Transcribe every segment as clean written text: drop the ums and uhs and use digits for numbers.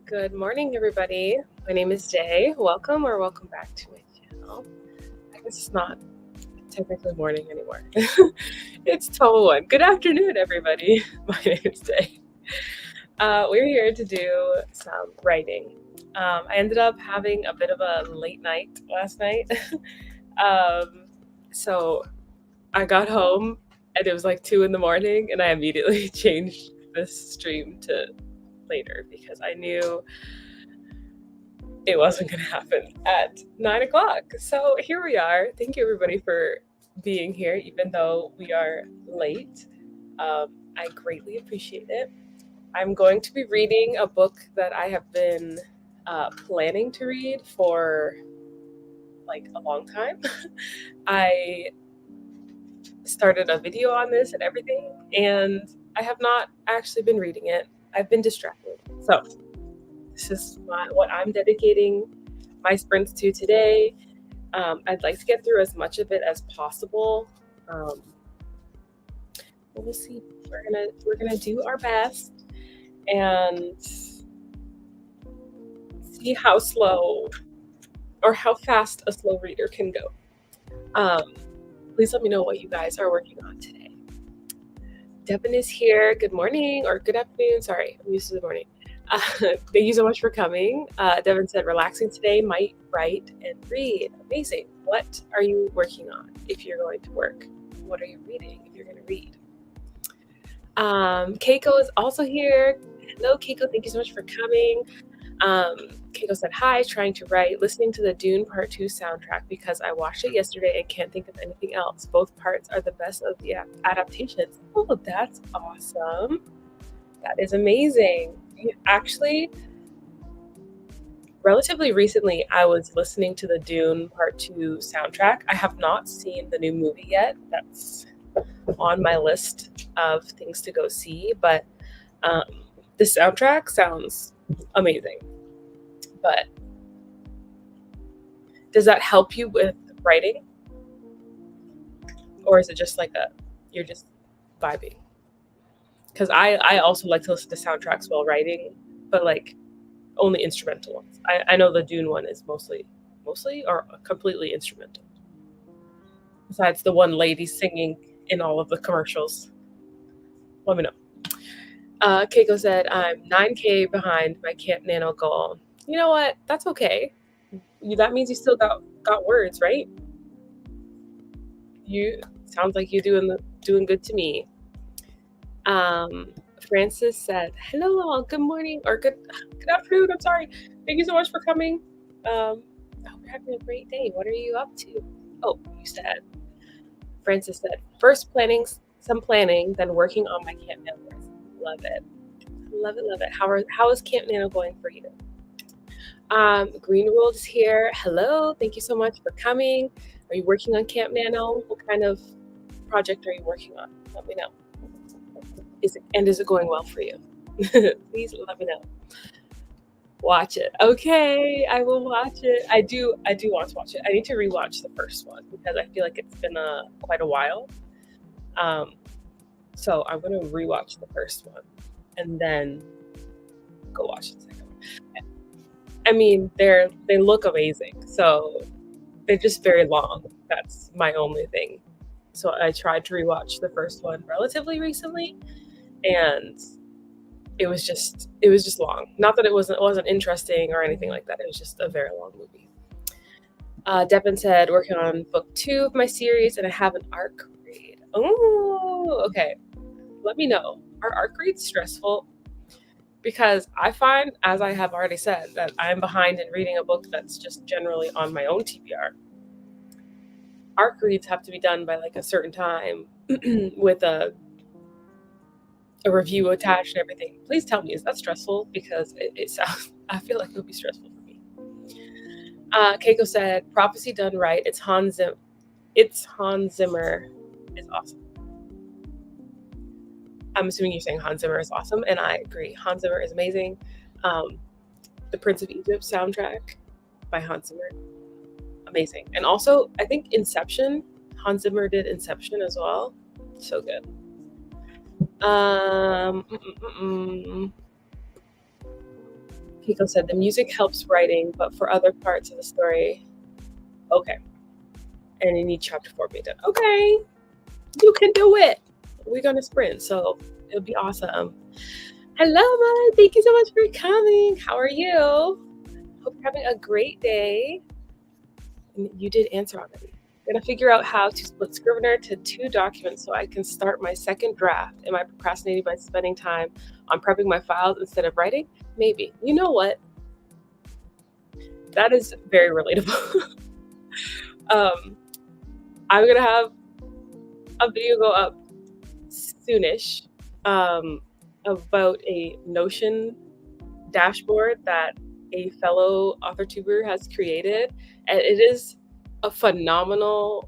Good morning, everybody. My name is Day. Welcome or welcome back to my channel. I guess it's not technically morning anymore. It's 12:01. Good afternoon, everybody. My name is Day. We're here to do some writing. I ended up having a bit of a late night last night. So I got home and it was like 2 in the morning, and I immediately changed this stream to later because I knew it wasn't going to happen at 9 o'clock. So here we are. Thank you, everybody, for being here, even though we are late. I greatly appreciate it. I'm going to be reading a book that I have been planning to read for like a long time. I started a video on this and everything, and I have not actually been reading it. I've been distracted. So this is what I'm dedicating my sprints to today. I'd like to get through as much of it as possible. We'll see. We're gonna do our best and see how slow or how fast a slow reader can go. Please let me know what you guys are working on today. Devin is here. Good morning or good afternoon. Sorry, I'm used to the morning. Thank you so much for coming. Devin said, relaxing today, might write and read. Amazing. What are you working on if you're going to work? What are you reading if you're going to read? Keiko is also here. Hello, Keiko. Thank you so much for coming. Keiko said, hi, trying to write, listening to the Dune Part 2 soundtrack because I watched it yesterday and can't think of anything else. Both parts are the best of the adaptations. Oh, that's awesome. That is amazing. Actually, relatively recently, I was listening to the Dune Part 2 soundtrack. I have not seen the new movie yet. That's on my list of things to go see, but the soundtrack sounds amazing. But does that help you with writing? Or is it just like you're just vibing? Because I also like to listen to soundtracks while writing, but like only instrumental ones. I know the Dune one is mostly or completely instrumental. Besides the one lady singing in all of the commercials. Let me know. Keiko said, I'm 9K behind my Camp Nano goal. You know what? That's okay. That means you still got words, right? You sounds like you're doing good to me. Francis said, hello all, good morning, or good afternoon, I'm sorry. Thank you so much for coming. I hope you're having a great day. What are you up to? Oh, you said. Francis said, first some planning, then working on my Camp Nano course. Love it. Love it, love it. How is Camp Nano going for you? Green World is here. Hello, thank you so much for coming. Are you working on Camp Nano? What kind of project are you working on? Let me know. Is it going well for you? Please let me know. Watch it. Okay, I will watch it. I do want to watch it. I need to rewatch the first one because I feel like it's been quite a while. So I'm gonna rewatch the first one and then go watch the second one. I mean, they look amazing, so they're just very long. That's my only thing. So I tried to rewatch the first one relatively recently, and it was just long. Not that it wasn't interesting or anything like that. It was just a very long movie. Devin said, working on book 2 of my series, and I have an arc read. Oh, okay. Let me know. Are arc reads stressful? Because I find, as I have already said, that I'm behind in reading a book that's just generally on my own TBR. Arc reads have to be done by like a certain time with a review attached and everything. Please tell me, is that stressful? Because it sounds, I feel like it would be stressful for me. Keiko said, prophecy done right. It's Hans Zimmer is awesome. I'm assuming you're saying Hans Zimmer is awesome, and I agree. Hans Zimmer is amazing. The Prince of Egypt soundtrack by Hans Zimmer, amazing. And also, I think Inception, Hans Zimmer did Inception as well. So good. Kiko said the music helps writing, but for other parts of the story, okay. And you need chapter 4 be done. Okay, you can do it. We're gonna sprint, so it'll be awesome. Hello, Mud. Thank you so much for coming. How are you? Hope you're having a great day. And you did answer already. I'm gonna figure out how to split Scrivener to 2 documents so I can start my second draft. Am I procrastinating by spending time on prepping my files instead of writing? Maybe. You know what? That is very relatable. I'm gonna have a video go up soonish about a Notion dashboard that a fellow author tuber has created, and it is a phenomenal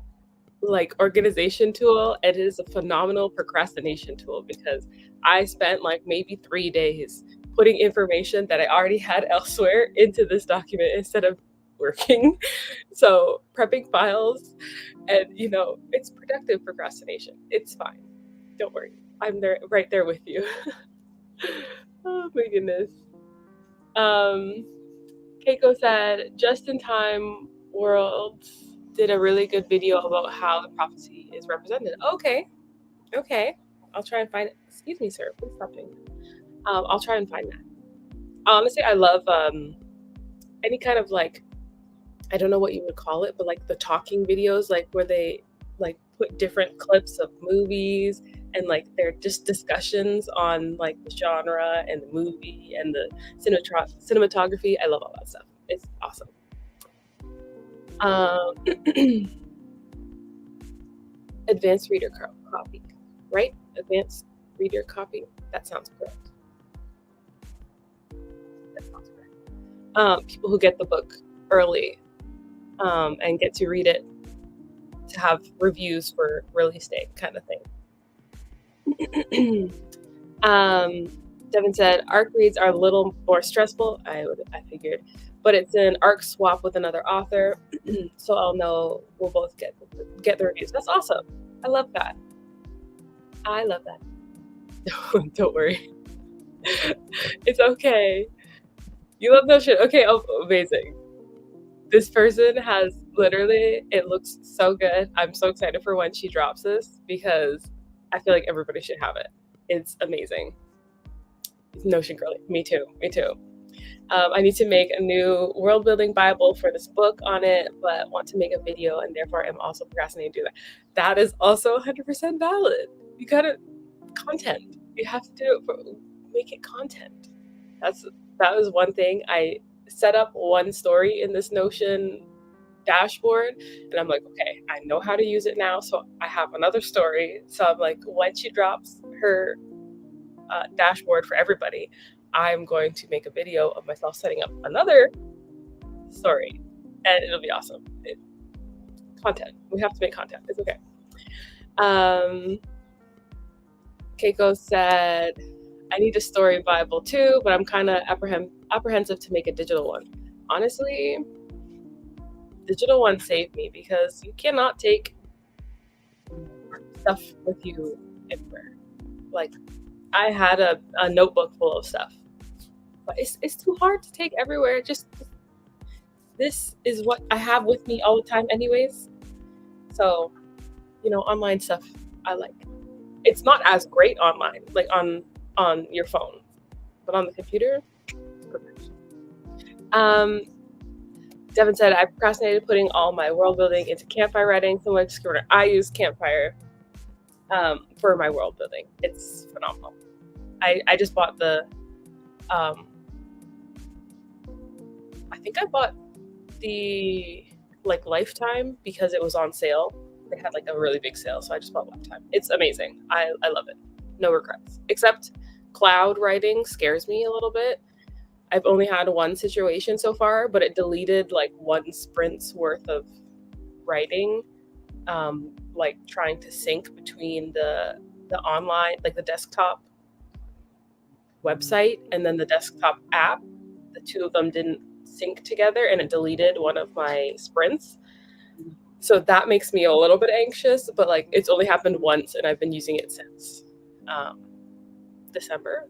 organization tool. It is a phenomenal procrastination tool because I spent like maybe 3 days putting information that I already had elsewhere into this document instead of working. So prepping files, and it's productive procrastination. It's fine. Don't worry. I'm there, right there with you. Oh my goodness. Keiko said, Just in Time Worlds did a really good video about how the prophecy is represented. Okay. I'll try and find it. Excuse me, sir. Please stop doing that. I'll try and find that. Honestly, I love any kind of I don't know what you would call it, but the talking videos, where they put different clips of movies and they're just discussions on the genre and the movie and the cinematography. I love all that stuff. It's awesome. Advanced reader copy, right? Advanced reader copy. That sounds correct. People who get the book early and get to read it to have reviews for release date kind of thing. Devin said ARC reads are a little more stressful. I figured, but it's an ARC swap with another author, so I'll know we'll both get the reviews. That's awesome. I love that. Don't worry. It's okay. You love Notion. Okay, amazing. This person has literally, it looks so good. I'm so excited for when she drops this because I feel like everybody should have it. It's amazing. Notion girly. Me too. I need to make a new world building Bible for this book on it, but want to make a video and therefore am also procrastinating to do that. That is also 100% valid. You gotta, content. You have to do it make it content. That was one thing. I set up one story in this Notion dashboard and I'm like, okay, I know how to use it now, so I have another story. So I'm like, when she drops her dashboard for everybody, I'm going to make a video of myself setting up another story, and it'll be awesome. Content. We have to make content. It's okay. Keiko said, I need a story Bible too, but I'm kind of apprehensive to make a digital one. Honestly, digital one saved me because you cannot take stuff with you everywhere. I had a notebook full of stuff, but it's too hard to take everywhere. Just this is what I have with me all the time anyways. So, online stuff I like. It's not as great online, on your phone, but on the computer, perfect. Devin said, I procrastinated putting all my world building into Campfire writing, similar to Scrivener. I use Campfire for my world building. It's phenomenal. I just bought the, I think I bought the Lifetime because it was on sale. They had a really big sale, so I just bought Lifetime. It's amazing. I love it. No regrets. Except cloud writing scares me a little bit. I've only had one situation so far, but it deleted 1 sprint's worth of writing, trying to sync between the online, the desktop website and then the desktop app. The two of them didn't sync together and it deleted one of my sprints. So that makes me a little bit anxious, but it's only happened once and I've been using it since December.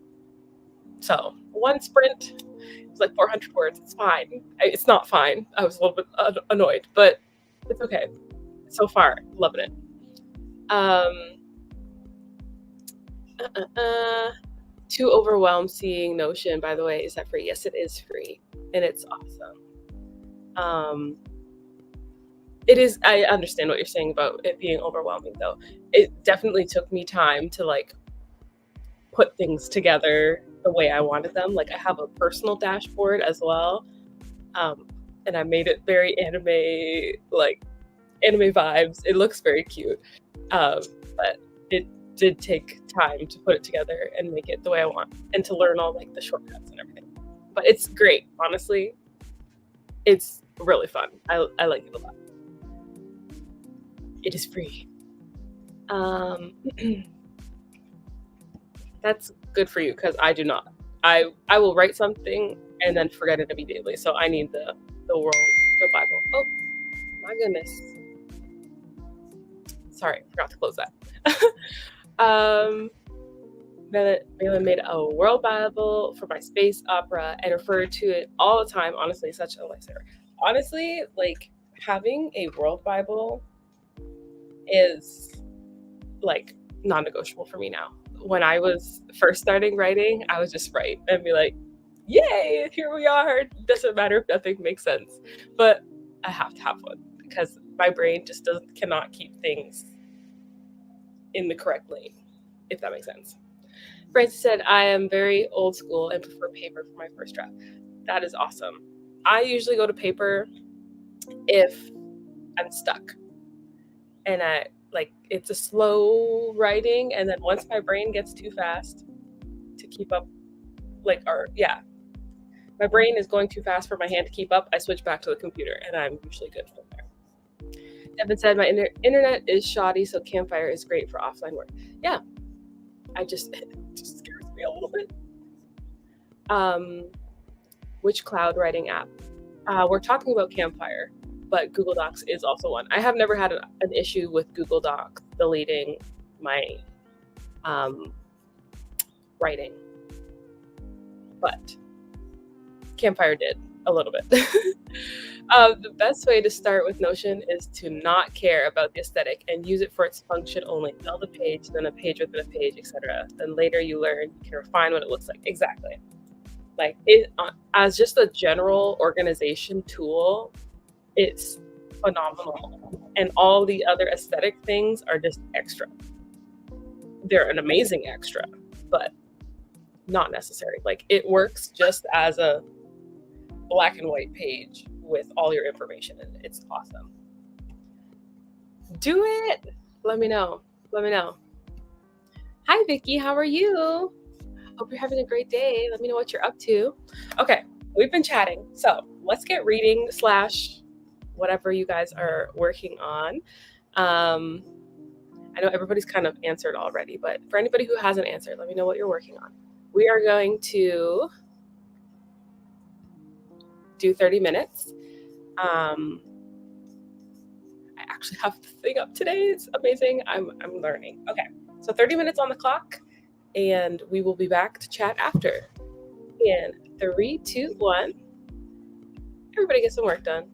So 1 sprint, It's like 400 words. It's fine. It's not fine. I was a little bit annoyed, but it's okay. So far, loving it. Um, uh, Too overwhelmed seeing Notion, by the way. Is that free? Yes, it is free, and it's awesome. Um, it is. I understand what you're saying about it being overwhelming, though. It definitely took me time to like put things together the way I wanted them. Like I have a personal dashboard as well, um, and I made it very anime, like anime vibes. It looks very cute, um, but it did take time to put it together and make it the way I want, and to learn all like the shortcuts and everything. But it's great, honestly. It's really fun. I like it a lot. It is free. Um, that's good for you because I do not. I will write something and then forget it immediately. So I need the Bible. Oh my goodness. Sorry, forgot to close that. um, Malin made a world Bible for my space opera and referred to it all the time. Honestly, such a lifesaver. Honestly, like having a world Bible is like non-negotiable for me now. When I was first starting writing, I would just write and be like, "Yay, here we are." Doesn't matter if nothing makes sense, but I have to have one because my brain just cannot keep things in the correct lane, if that makes sense. Francis said, "I am very old school and prefer paper for my first draft." That is awesome. I usually go to paper if I'm stuck and I like it's a slow writing, and then once my brain gets too fast to keep up, like, or yeah, my brain is going too fast for my hand to keep up, I switch back to the computer, and I'm usually good from there. Devin said, "My internet is shoddy, so Campfire is great for offline work." Yeah, it just scares me a little bit. Which cloud writing app? We're talking about Campfire, but Google Docs is also one. I have never had an issue with Google Docs deleting my writing, but Campfire did a little bit. The best way to start with Notion is to not care about the aesthetic and use it for its function only. Build a page, then a page within a page, etc. Then later you learn, you can refine what it looks like. Exactly. Like it as just a general organization tool, it's phenomenal. And all the other aesthetic things are just extra. They're an amazing extra, but not necessary. Like it works just as a black and white page with all your information in it. It's awesome. Do it. Let me know. Let me know. Hi, Vicky. How are you? Hope you're having a great day. Let me know what you're up to. Okay, we've been chatting. So let's get reading / whatever you guys are working on. I know everybody's kind of answered already, but for anybody who hasn't answered, let me know what you're working on. We are going to do 30 minutes. I actually have the thing up today. It's amazing. I'm learning. Okay, so 30 minutes on the clock, and we will be back to chat after. In 3, 2, 1. Everybody get some work done.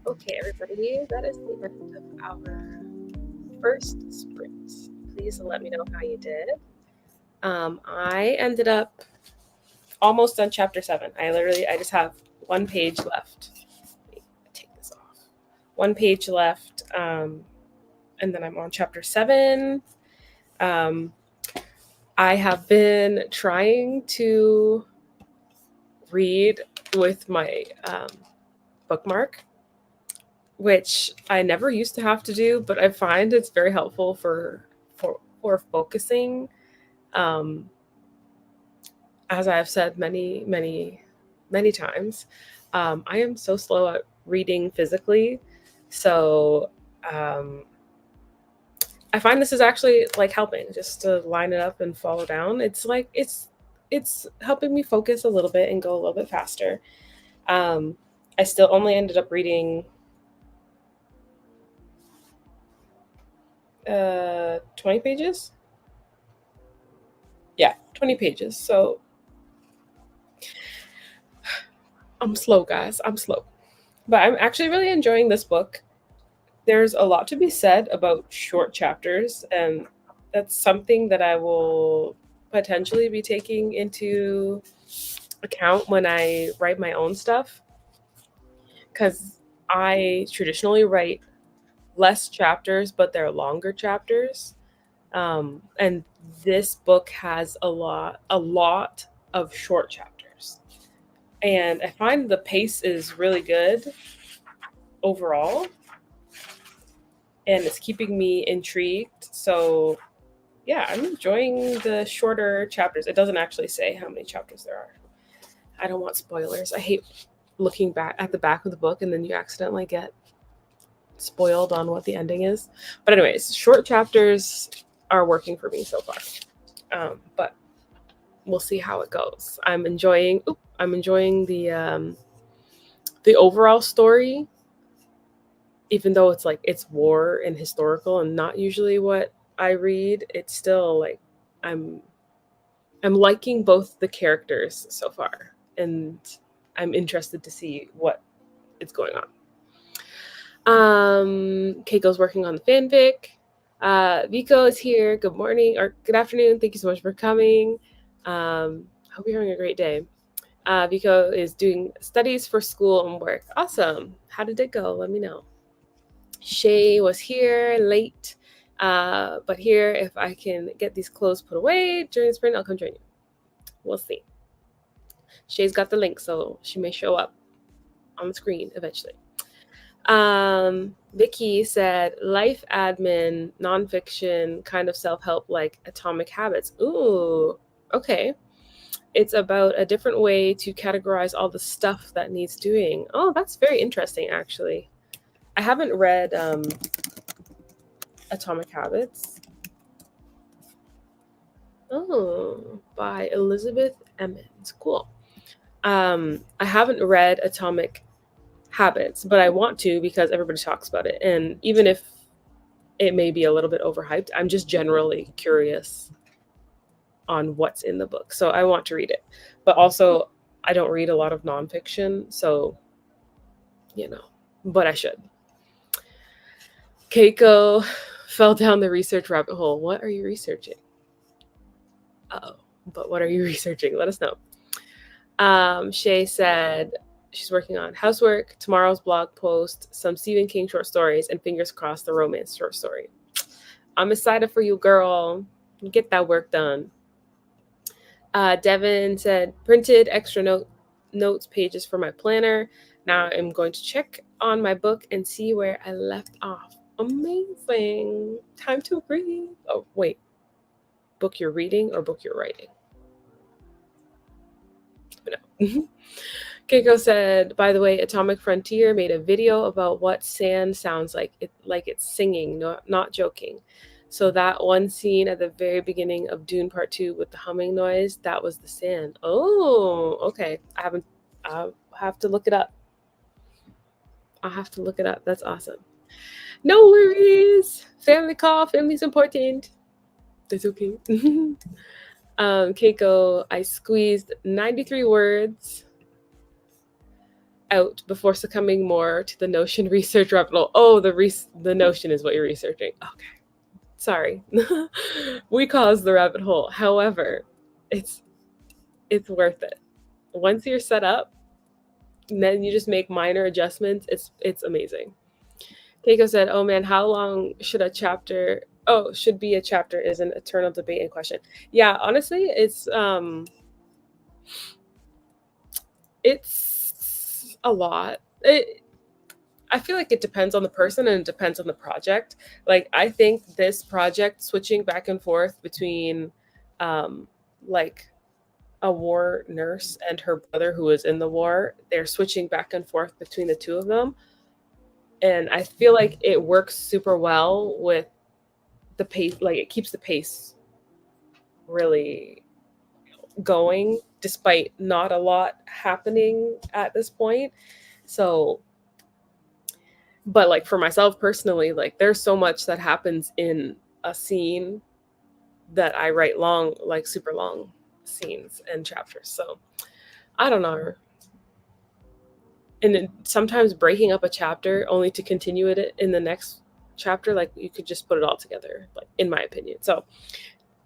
Okay, everybody, that is the end of our first sprint. Please let me know how you did. I ended up almost on chapter 7. I just have one page left. Let me take this off. One page left, and then I'm on chapter 7. I have been trying to read with my bookmark, which I never used to have to do, but I find it's very helpful for focusing. Um, as I've said many times, I am so slow at reading physically, so I find this is actually like helping just to line it up and follow down. It's helping me focus a little bit and go a little bit faster. I still only ended up reading 20 pages. Yeah, 20 pages. So I'm slow, guys. I'm slow. But I'm actually really enjoying this book. There's a lot to be said about short chapters, and that's something that I will potentially be taking into account when I write my own stuff, because I traditionally write less chapters, but they're longer chapters. And this book has a lot of short chapters, and I find the pace is really good overall, and it's keeping me intrigued. So yeah, I'm enjoying the shorter chapters. It doesn't actually say how many chapters there are. I don't want spoilers. I hate looking back at the back of the book and then you accidentally get spoiled on what the ending is. But anyways, short chapters are working for me so far. But we'll see how it goes. I'm enjoying the overall story, even though it's war and historical and not usually what I read. It's still like I'm I'm liking both the characters so far, and I'm interested to see what is going on. Keiko's working on the fanfic. Viko is here. Good morning or good afternoon. Thank you so much for coming. Hope you're having a great day. Viko is doing studies for school and work. Awesome. How did it go? Let me know. Shay was here late, but here, if I can get these clothes put away during the sprint, I'll come join you. We'll see. Shay's got the link, so she may show up on the screen eventually. Vicky said, life admin, nonfiction, kind of self-help like Atomic Habits. Ooh, okay. It's about a different way to categorize all the stuff that needs doing. Oh, that's very interesting, actually. I haven't read Atomic Habits. Oh, by Elizabeth Emmons. Cool. I haven't read Atomic Habits, but I want to because everybody talks about it. And even if it may be a little bit overhyped, I'm just generally curious on what's in the book. So I want to read it. But also, I don't read a lot of nonfiction. So, but I should. Keiko fell down the research rabbit hole. What are you researching? Uh-oh. But what are you researching? Let us know. Shay said she's working on housework, tomorrow's blog post, some Stephen King short stories, and fingers crossed the romance short story. I'm excited for you, girl. Get that work done. Devin said, printed extra notes pages for my planner. Now I'm going to check on my book and see where I left off. Amazing. Time to read. Oh, wait. Book you're reading or book you're writing? No. Keiko said, by the way, Atomic Frontier made a video about what sand sounds like. It's singing, not joking. So that one scene at the very beginning of Dune Part 2 with the humming noise, that was the sand. Oh, okay. I'll have to look it up. That's awesome. No worries. Family call. Family's important. That's okay. Keiko, I squeezed 93 words out before succumbing more to the Notion research rabbit hole. Oh, the Notion is what you're researching. Okay. Sorry. We caused the rabbit hole. However, it's worth it. Once you're set up, and then you just make minor adjustments. It's amazing. Keiko said, "Oh man, how long should a chapter? Oh, should be a chapter is an eternal debate and question." Yeah, honestly, it's a lot. I feel like it depends on the person and it depends on the project. Like I think this project switching back and forth between like a war nurse and her brother who was in the war, they're switching back and forth between the two of them. And I feel like it works super well with the pace, like it keeps the pace really going despite not a lot happening at this point. So, but like for myself personally, like there's so much that happens in a scene that I write long, like super long scenes and chapters. So I don't know. And then sometimes breaking up a chapter only to continue it in the next chapter, like you could just put it all together, like in my opinion. So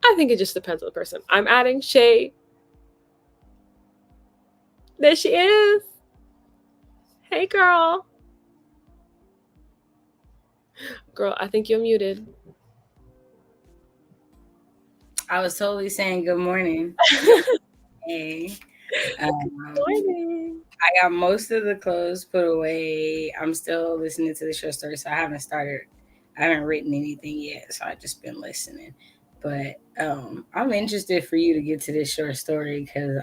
I think it just depends on the person. I'm adding Shay. There she is. Hey, girl. Girl, I think you're muted. I was totally saying good morning. Hey. Good morning. I got most of the clothes put away. I'm still listening to the short story, so I haven't written anything yet, so I've just been listening. But I'm interested for you to get to this short story because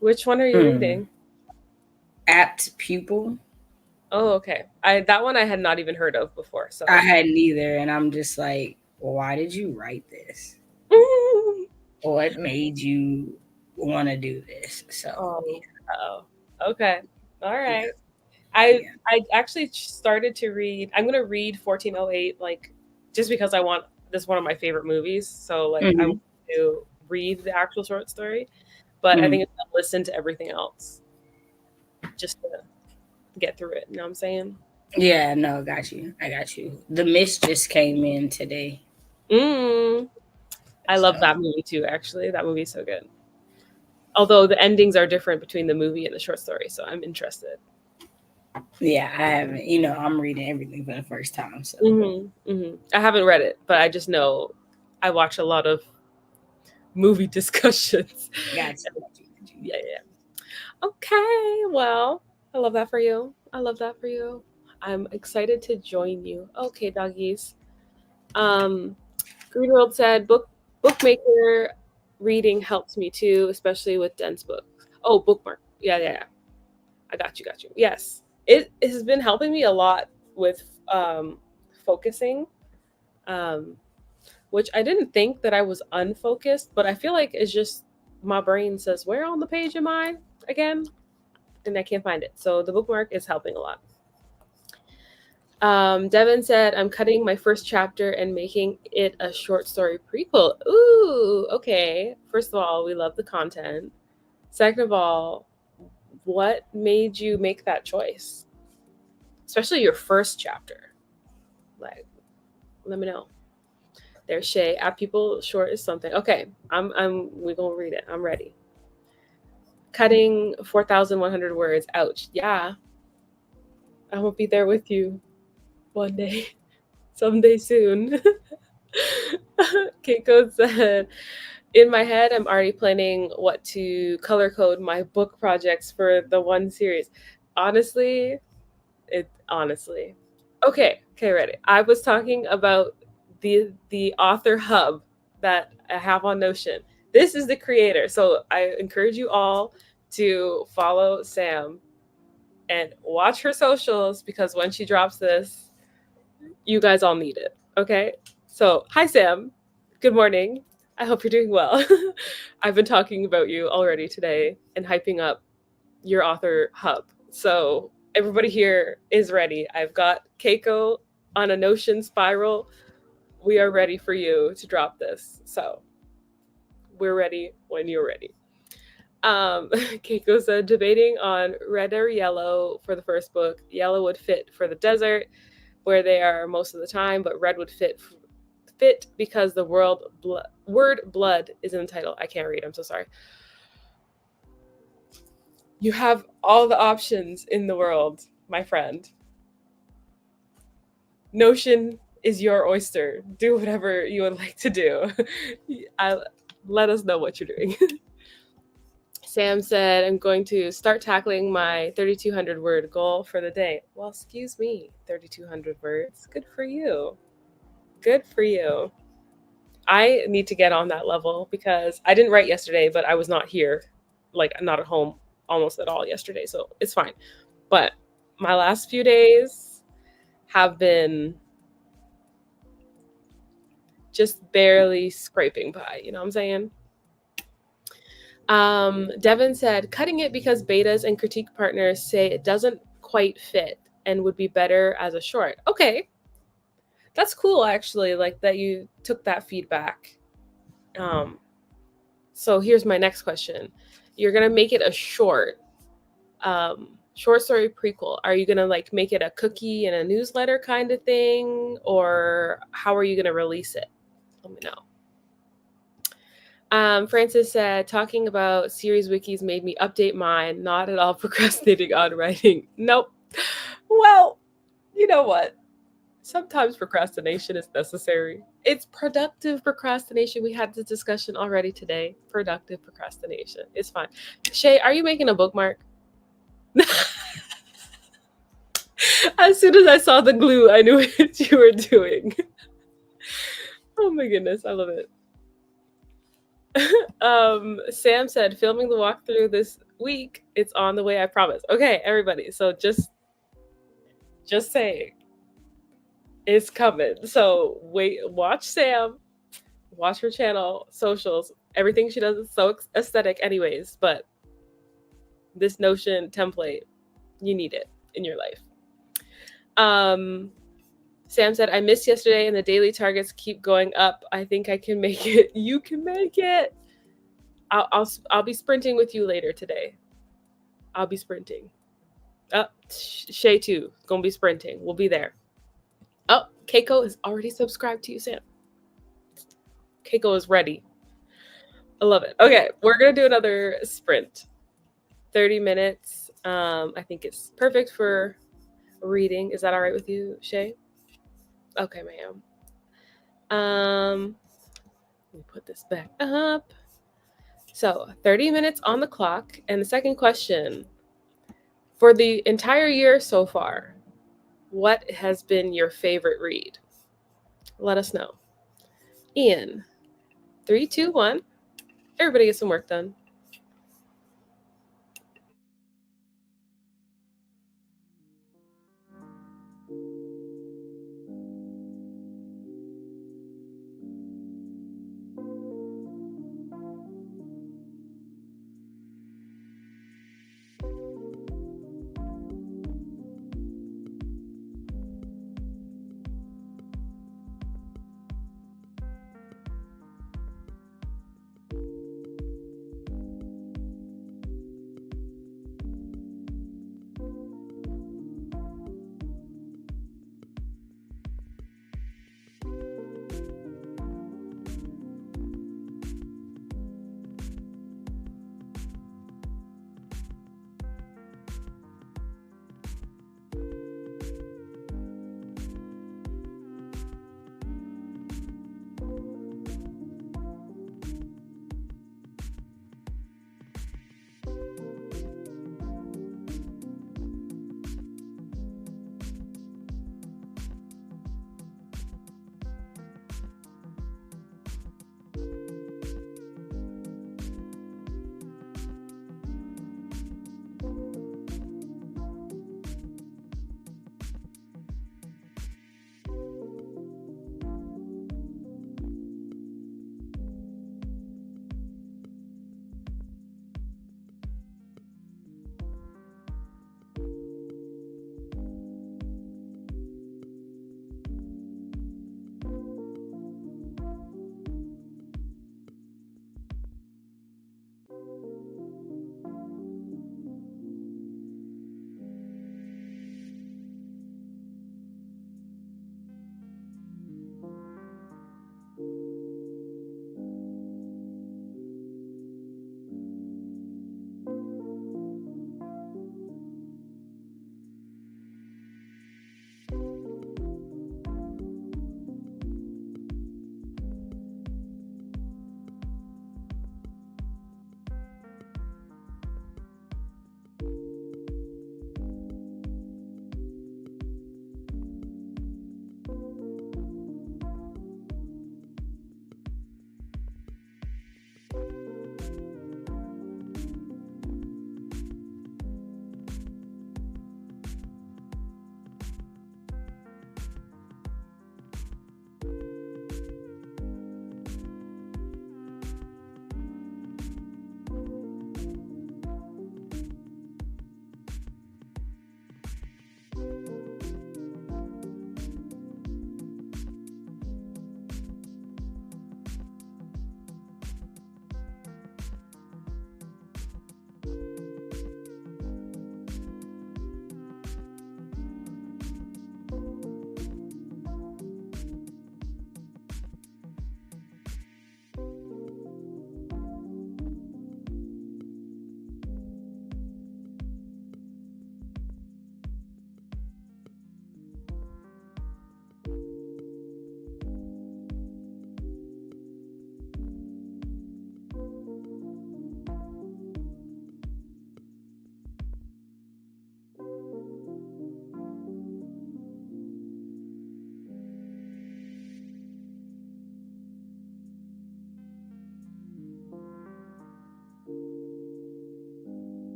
Which one are you reading? Apt Pupil. Oh, okay. That one I had not even heard of before. So I hadn't either, and I'm just like, why did you write this? What made you want to do this? So, oh, okay, all right. I actually started to read. I'm gonna read 1408, like just because I want. This is one of my favorite movies, so like I want to read the actual short story, but I think it's gonna listen to everything else just to get through it. You know what I'm saying? Yeah, no, got you. I got you. The Mist just came in today. I love that movie too. Actually, that movie's so good. Although the endings are different between the movie and the short story, so I'm interested. Yeah, I haven't. I'm reading everything for the first time. So I haven't read it, but I just know I watch a lot of movie discussions. Got you. Yeah. Okay, well, I love that for you. I love that for you. I'm excited to join you. Okay, doggies. Green World said bookmaker reading helps me too, especially with dense books. Oh, bookmark. Yeah. I got you. Yes. It has been helping me a lot with focusing. Which I didn't think that I was unfocused, but I feel like it's just my brain says, "Where on the page am I again?" And I can't find it. So the bookmark is helping a lot. Devin said, "I'm cutting my first chapter and making it a short story prequel." Ooh, okay. First of all, we love the content. Second of all, what made you make that choice? Especially your first chapter. Like, let me know. There's Shay. At people short is something. Okay, we're gonna read it. I'm ready. Cutting 4,100 words. Ouch. Yeah. I won't be there with you one day. Someday soon. Keiko said, in my head, I'm already planning what to color code my book projects for the one series. Honestly. Okay, ready. I was talking about the author hub that I have on Notion. This is the creator. So I encourage you all to follow Sam and watch her socials because when she drops this, you guys all need it. Okay? So, hi Sam. Good morning. I hope you're doing well. I've been talking about you already today and hyping up your author hub. So, everybody here is ready. I've got Keiko on a Notion spiral. We are ready for you to drop this. So, we're ready when you're ready. Keiko said debating on red or yellow for the first book. Yellow would fit for the desert, where they are most of the time, but red would fit because the word blood is in the title. I can't read. I'm so sorry. You have all the options in the world, my friend. Notion is your oyster. Do whatever you would like to do. Let us know what you're doing. Sam said, I'm going to start tackling my 3,200 word goal for the day. Well, excuse me, 3,200 words. Good for you. Good for you. I need to get on that level because I didn't write yesterday, but I was not here, like not at home almost at all yesterday. So it's fine. But my last few days have been just barely scraping by. You know what I'm saying? Devin said, cutting it because betas and critique partners say it doesn't quite fit and would be better as a short. Okay. That's cool, actually, like that you took that feedback. So here's my next question. You're going to make it a short story prequel. Are you going to like make it a cookie and a newsletter kind of thing? Or how are you going to release it? Let me know. Francis said, talking about series wikis made me update mine, not at all procrastinating on writing. Nope. Well, you know what? Sometimes procrastination is necessary. It's productive procrastination. We had this discussion already today. Productive procrastination. It's fine. Shay, are you making a bookmark? As soon as I saw the glue, I knew what you were doing. Oh my goodness, I love it. Sam said, filming the walkthrough this week. It's on the way, I promise. Okay, everybody. So just saying, it's coming. So wait, watch Sam, watch her channel, socials. Everything she does is so aesthetic, anyways. But this Notion template, you need it in your life. Sam said, I missed yesterday and the daily targets keep going up. I think I can make it. You can make it. I'll be sprinting with you later today. I'll be sprinting. Shay too. Gonna be sprinting. We'll be there. Oh, Keiko is already subscribed to you, Sam. Keiko is ready. I love it. Okay, we're gonna do another sprint. 30 minutes. I think it's perfect for reading. Is that all right with you, Shay? Okay, ma'am. Let me put this back up. So 30 minutes on the clock. And the second question, for the entire year so far, what has been your favorite read? Let us know. In 3, 2, 1, everybody get some work done.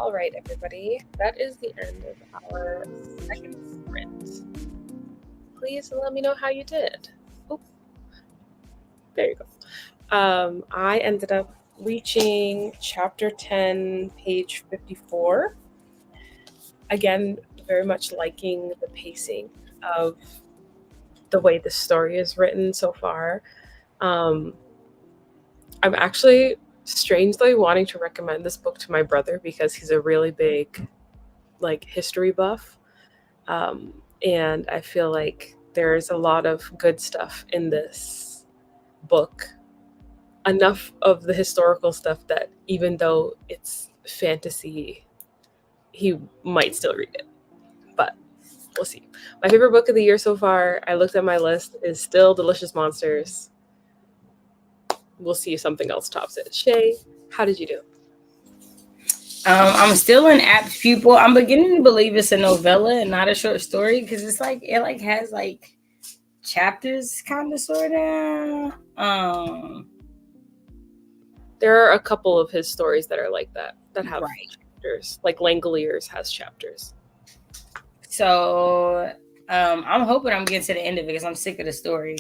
All right, everybody. That is the end of our second sprint. Please let me know how you did. Oh, there you go. I ended up reaching chapter 10, page 54. Again, very much liking the pacing of the way the story is written so far. I'm actually strangely wanting to recommend this book to my brother because he's a really big history buff. And I feel like there's a lot of good stuff in this book. Enough of the historical stuff that even though it's fantasy, he might still read it. But we'll see. My favorite book of the year so far, I looked at my list, is still Delicious Monsters. We'll see if something else tops it. Shay, how did you do? I'm still an apt pupil. I'm beginning to believe it's a novella and not a short story because it's it has chapters, kind of, sort of. There are a couple of his stories that are like that have right. chapters. Like Langoliers has chapters. So I'm hoping I'm getting to the end of it because I'm sick of the story.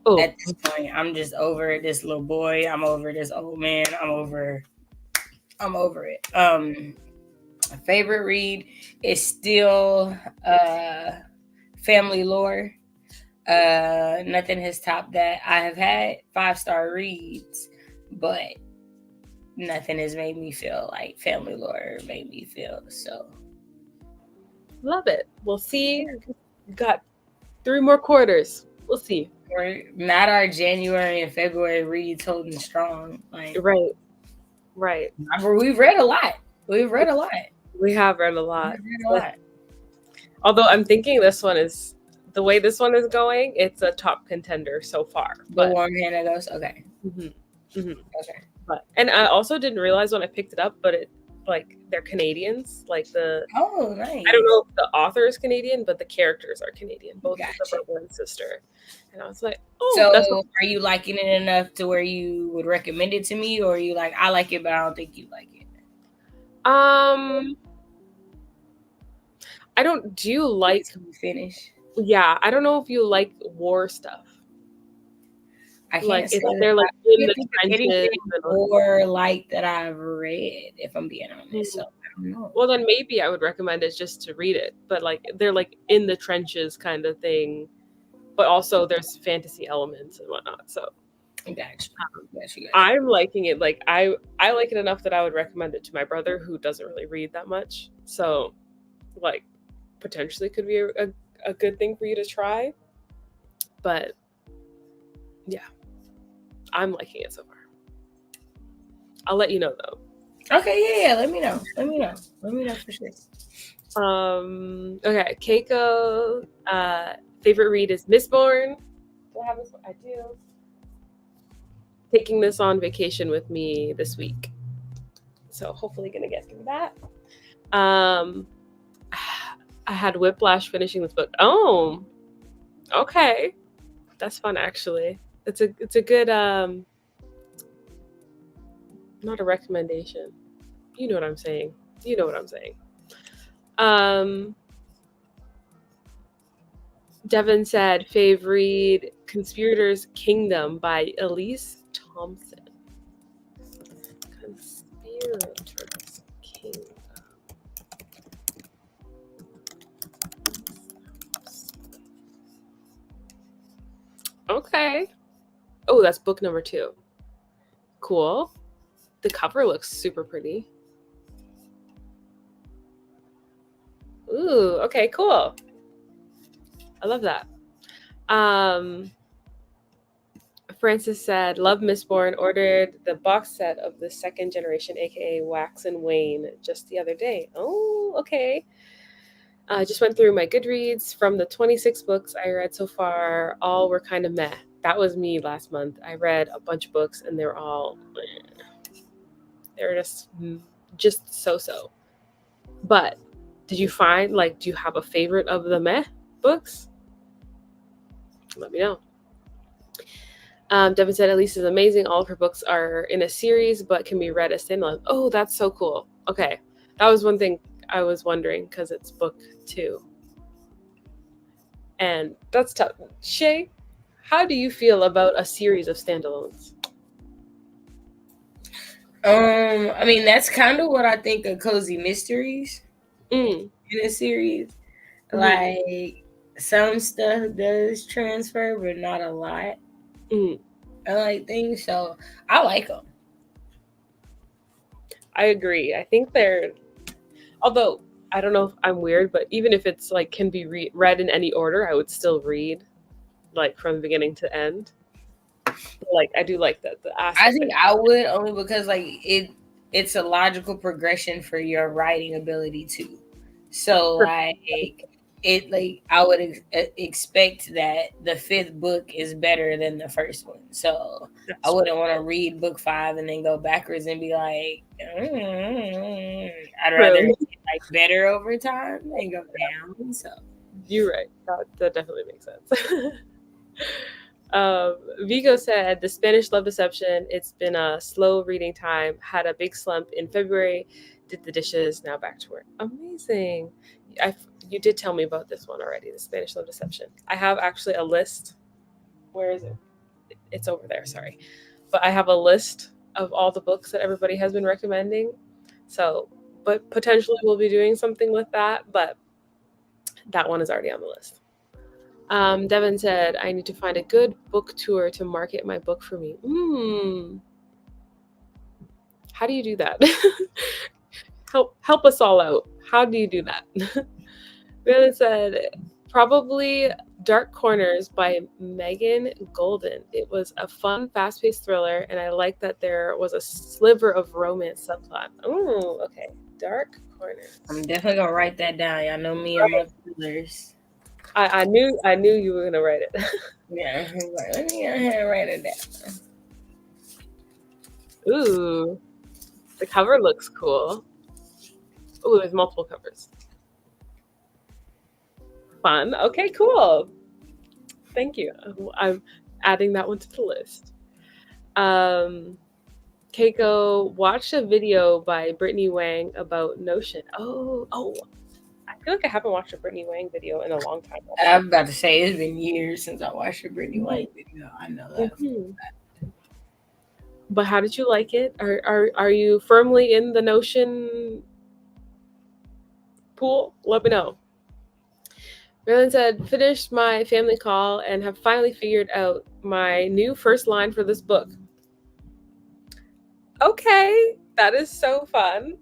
Oh. At this point, I'm just over this little boy. I'm over this old man. I'm over it. My favorite read is still Family Lore. Nothing has topped that. I have had 5-star reads, but nothing has made me feel like Family Lore made me feel. So love it. We'll see. Got 3 more quarters. We'll see. We're not our January and February reads holding strong. Right. We've read a lot. We have read a lot. Although I'm thinking this one is, the way this one is going, it's a top contender so far. The Warm Hand Ghost? Okay. Mm-hmm. Mm-hmm. Okay. And I also didn't realize when I picked it up, but they're Canadians. Nice. I don't know if the author is Canadian, but the characters are Canadian, both the brother and sister. And I was like, so are you liking it enough to where you would recommend it to me, or are you like, I like it, but I don't think you like it? I don't. Do you like? Finish? Yeah, I don't know if you like war stuff. I can't say they're like in the trenches or that I've read, if I'm being honest. So I don't know. Well, then maybe I would recommend it just to read it. But they're in the trenches kind of thing, but also there's fantasy elements and whatnot. So gotcha. I'm liking it. I like it enough that I would recommend it to my brother, who doesn't really read that much. So potentially could be a good thing for you to try. But yeah, I'm liking it so far. I'll let you know though. Okay, yeah. Let me know for sure. Okay, Keiko. Favorite read is Mistborn. Do I have this one? I do. Taking this on vacation with me this week, so hopefully gonna get through that. I had whiplash finishing this book. Oh, okay, that's fun actually. It's a good not a recommendation. You know what I'm saying. Devin said, fave read Conspirator's Kingdom by Elise Thompson. Conspirator's Kingdom. Okay. Oh, that's book number 2. Cool. The cover looks super pretty. Ooh, okay, cool. I love that. Francis said, love Mistborn, ordered the box set of the 2nd generation, aka Wax and Wane, just the other day. Oh, okay. I just went through my Goodreads. From the 26 books I read so far, all were kind of meh. That was me last month. I read a bunch of books and they're just so-so. But did you find, do you have a favorite of the meh books? Let me know. Devin said, Elise is amazing. All of her books are in a series, but can be read as standalone. Oh, that's so cool. Okay. That was one thing I was wondering because it's book 2. And that's tough. Shay, how do you feel about a series of standalones? I mean, that's kind of what I think of cozy mysteries Mm. in a series. Mm-hmm. Like some stuff does transfer, but not a lot. Mm. I like things, so I like them. I agree. I think they're, although I don't know if I'm weird, but even if it's like can be read in any order, I would still read like from the beginning to end. Like I do like that the I aspect think that. I would only because like it's a logical progression for your writing ability too. So like it like I would expect that the 5th book is better than the first one. So I That's wouldn't want to read book 5 and then go backwards and be like, I'd rather true. it get like better over time and go down. So You're right. That definitely makes sense. Vigo said the Spanish Love Deception. It's been a slow reading time. Had a big slump in February. Did the dishes. Now back to work. Amazing. You did tell me about this one already. The Spanish Love Deception. I have actually a list. Where is it? It's over there. Sorry, but I have a list of all the books that everybody has been recommending. So, but potentially we'll be doing something with that. But that one is already on the list. Devin said, I need to find a good book tour to market my book for me. How do you do that? help us all out. How do you do that? Devin said, probably Dark Corners by Megan Golden. It was a fun, fast-paced thriller, and I like that there was a sliver of romance subplot. Oh, okay. Dark Corners. I'm definitely gonna write that down. Y'all know me and my thrillers. I knew you were gonna write it. Yeah, let me go ahead and write it down. Ooh, the cover looks cool. Ooh, there's multiple covers. Fun. Okay, cool. Thank you. I'm adding that one to the list. Keiko watched a video by Brittany Wang about Notion. Oh, I feel like I haven't watched a Brittany Wang video in a long time. I'm about to say it's been years since I watched a Brittany Wang video. I know that. Mm-hmm. But how did you like it? Are you firmly in the Notion pool? Let me know. Marilyn said, finished my family call and have finally figured out my new first line for this book. Okay, that is so fun.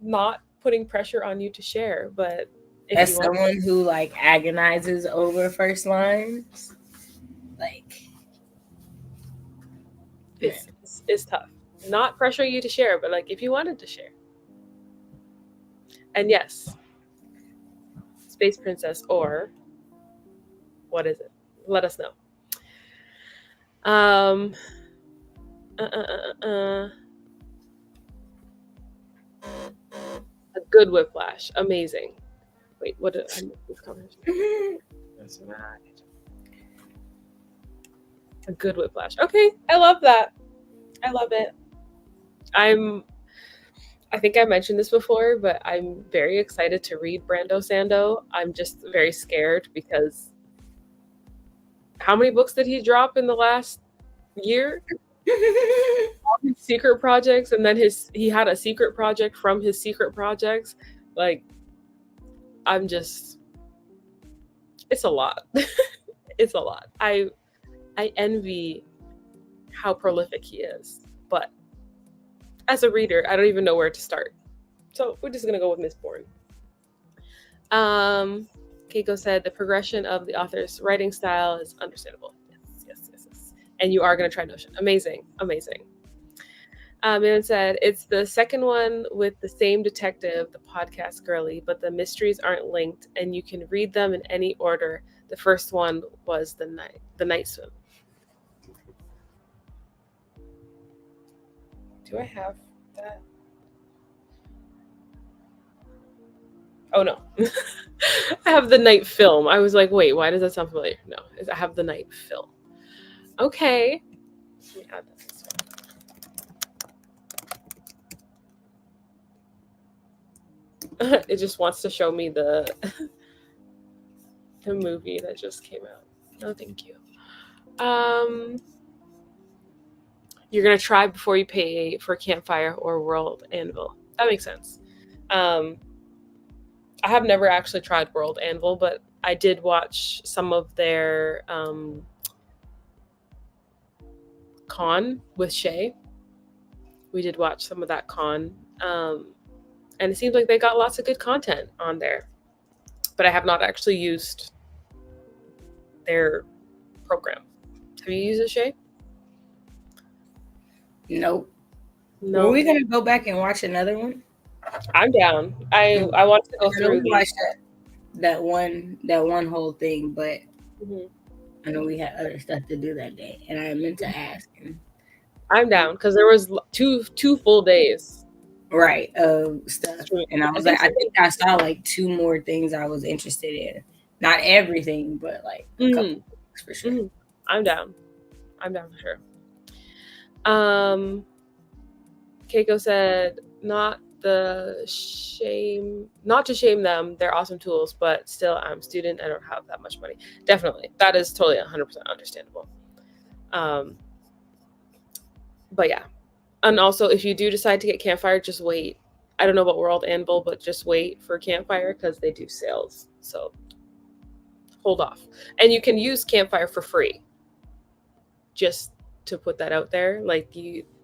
Not putting pressure on you to share, but if as you want, someone who like agonizes over first lines, like it's tough. Not pressuring you to share, but like if you wanted to share. And yes, Space Princess or what is it? Let us know. A good whiplash. Amazing. Wait, what did I miss this conversation? That's right. A good whiplash. Okay, I love that. I love it. I think I mentioned this before, but I'm very excited to read Brando Sando. I'm just very scared because how many books did he drop in the last year? All his secret projects, and then he had a secret project from his secret projects. Like, it's a lot. It's a lot. I envy how prolific he is, but as a reader, I don't even know where to start. So we're just gonna go with Miss Bourne. Keiko said the progression of the author's writing style is understandable. Yes. And you are gonna try Notion. Amazing. And said it's the second one with the same detective, the podcast girly, but the mysteries aren't linked, and you can read them in any order. The first one was the night swim. Do I have that? Oh no. I have the night film. I was like, wait, why does that sound familiar? No, I have the night film. Okay. Let me add this one. It just wants to show me the the movie that just came out. No, thank you. You're gonna try before you pay for Campfire or World Anvil. That makes sense. Um, I have never actually tried World Anvil, but I did watch some of their con with Shay. We did watch some of that con, and it seems like they got lots of good content on there. But I have not actually used their program. Have you used it, Shay? Nope. No. Were we gonna go back and watch another one? I'm down. I want to go I know through we watched that one whole thing, but Mhm. I know we had other stuff to do that day, and I meant to ask him. I'm down because there was two full days. Right, stuff, and I was like, I think I saw like 2 more things I was interested in. Not everything, but like a couple things for sure. I'm down. I'm down for sure. Keiko said, not to shame them. They're awesome tools, but still, I'm a student. I don't have that much money. Definitely, that is totally 100% understandable. But yeah, and also if you do decide to get Campfire, just wait. I don't know about World Anvil, but just wait for Campfire because they do sales. So hold off, and you can use Campfire for free. Just to put that out there, like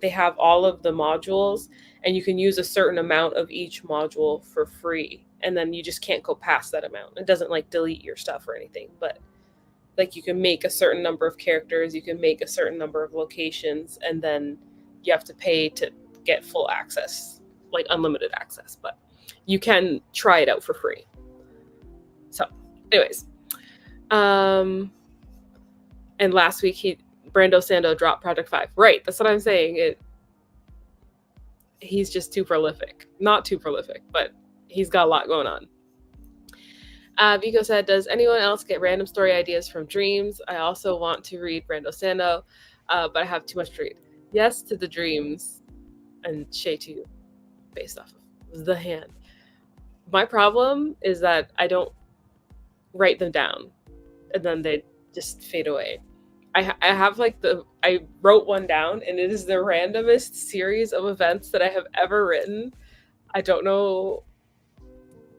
they have all of the modules, and you can use a certain amount of each module for free, and then you just can't go past that amount. It doesn't like delete your stuff or anything, but like you can make a certain number of characters, you can make a certain number of locations, and then you have to pay to get full access, like unlimited access, but you can try it out for free. So anyways, and last week Brando Sando dropped Project 5. Right, that's what I'm saying. He's just too prolific. Not too prolific, but he's got a lot going on. Vico said, does anyone else get random story ideas from dreams? I also want to read Brando Sando, but I have too much to read. Yes to the dreams, and Shay too, based off of the hand. My problem is that I don't write them down, and then they just fade away. I have like I wrote one down, and it is the randomest series of events that I have ever written. I don't know.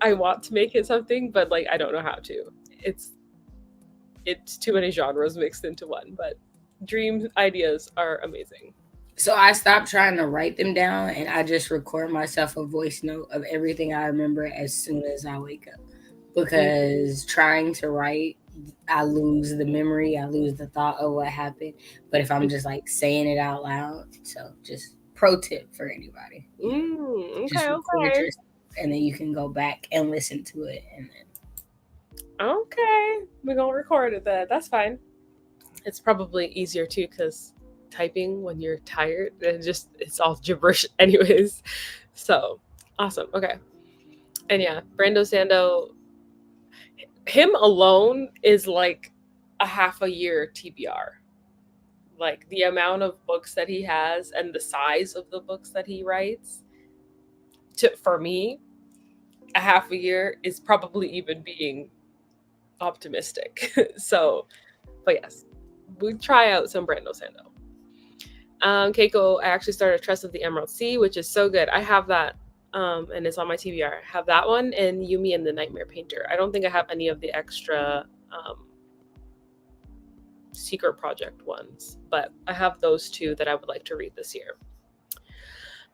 I want to make it something, but like I don't know how to. It's too many genres mixed into one, but dream ideas are amazing. So I stopped trying to write them down, and I just record myself a voice note of everything I remember as soon as I wake up. Because trying to write, I lose the memory, I lose the thought of what happened. But if I'm just like saying it out loud, so just pro tip for anybody. Just record yourself, and then you can go back and listen to it, and then okay, we're gonna record it then. That's fine. It's probably easier too because typing when you're tired and just it's all gibberish anyways. So awesome. Okay. And yeah, Brando Sando, him alone is like a half a year TBR. Like the amount of books that he has and the size of the books that he writes, for me, a half a year is probably even being optimistic. So, but yes, we try out some Brando Sando. Keiko, I actually started Trust of the Emerald Sea, which is so good. I have that, and it's on my TBR. I have that one and Yumi and the Nightmare Painter. I don't think I have any of the extra secret project ones, but I have those two that I would like to read this year.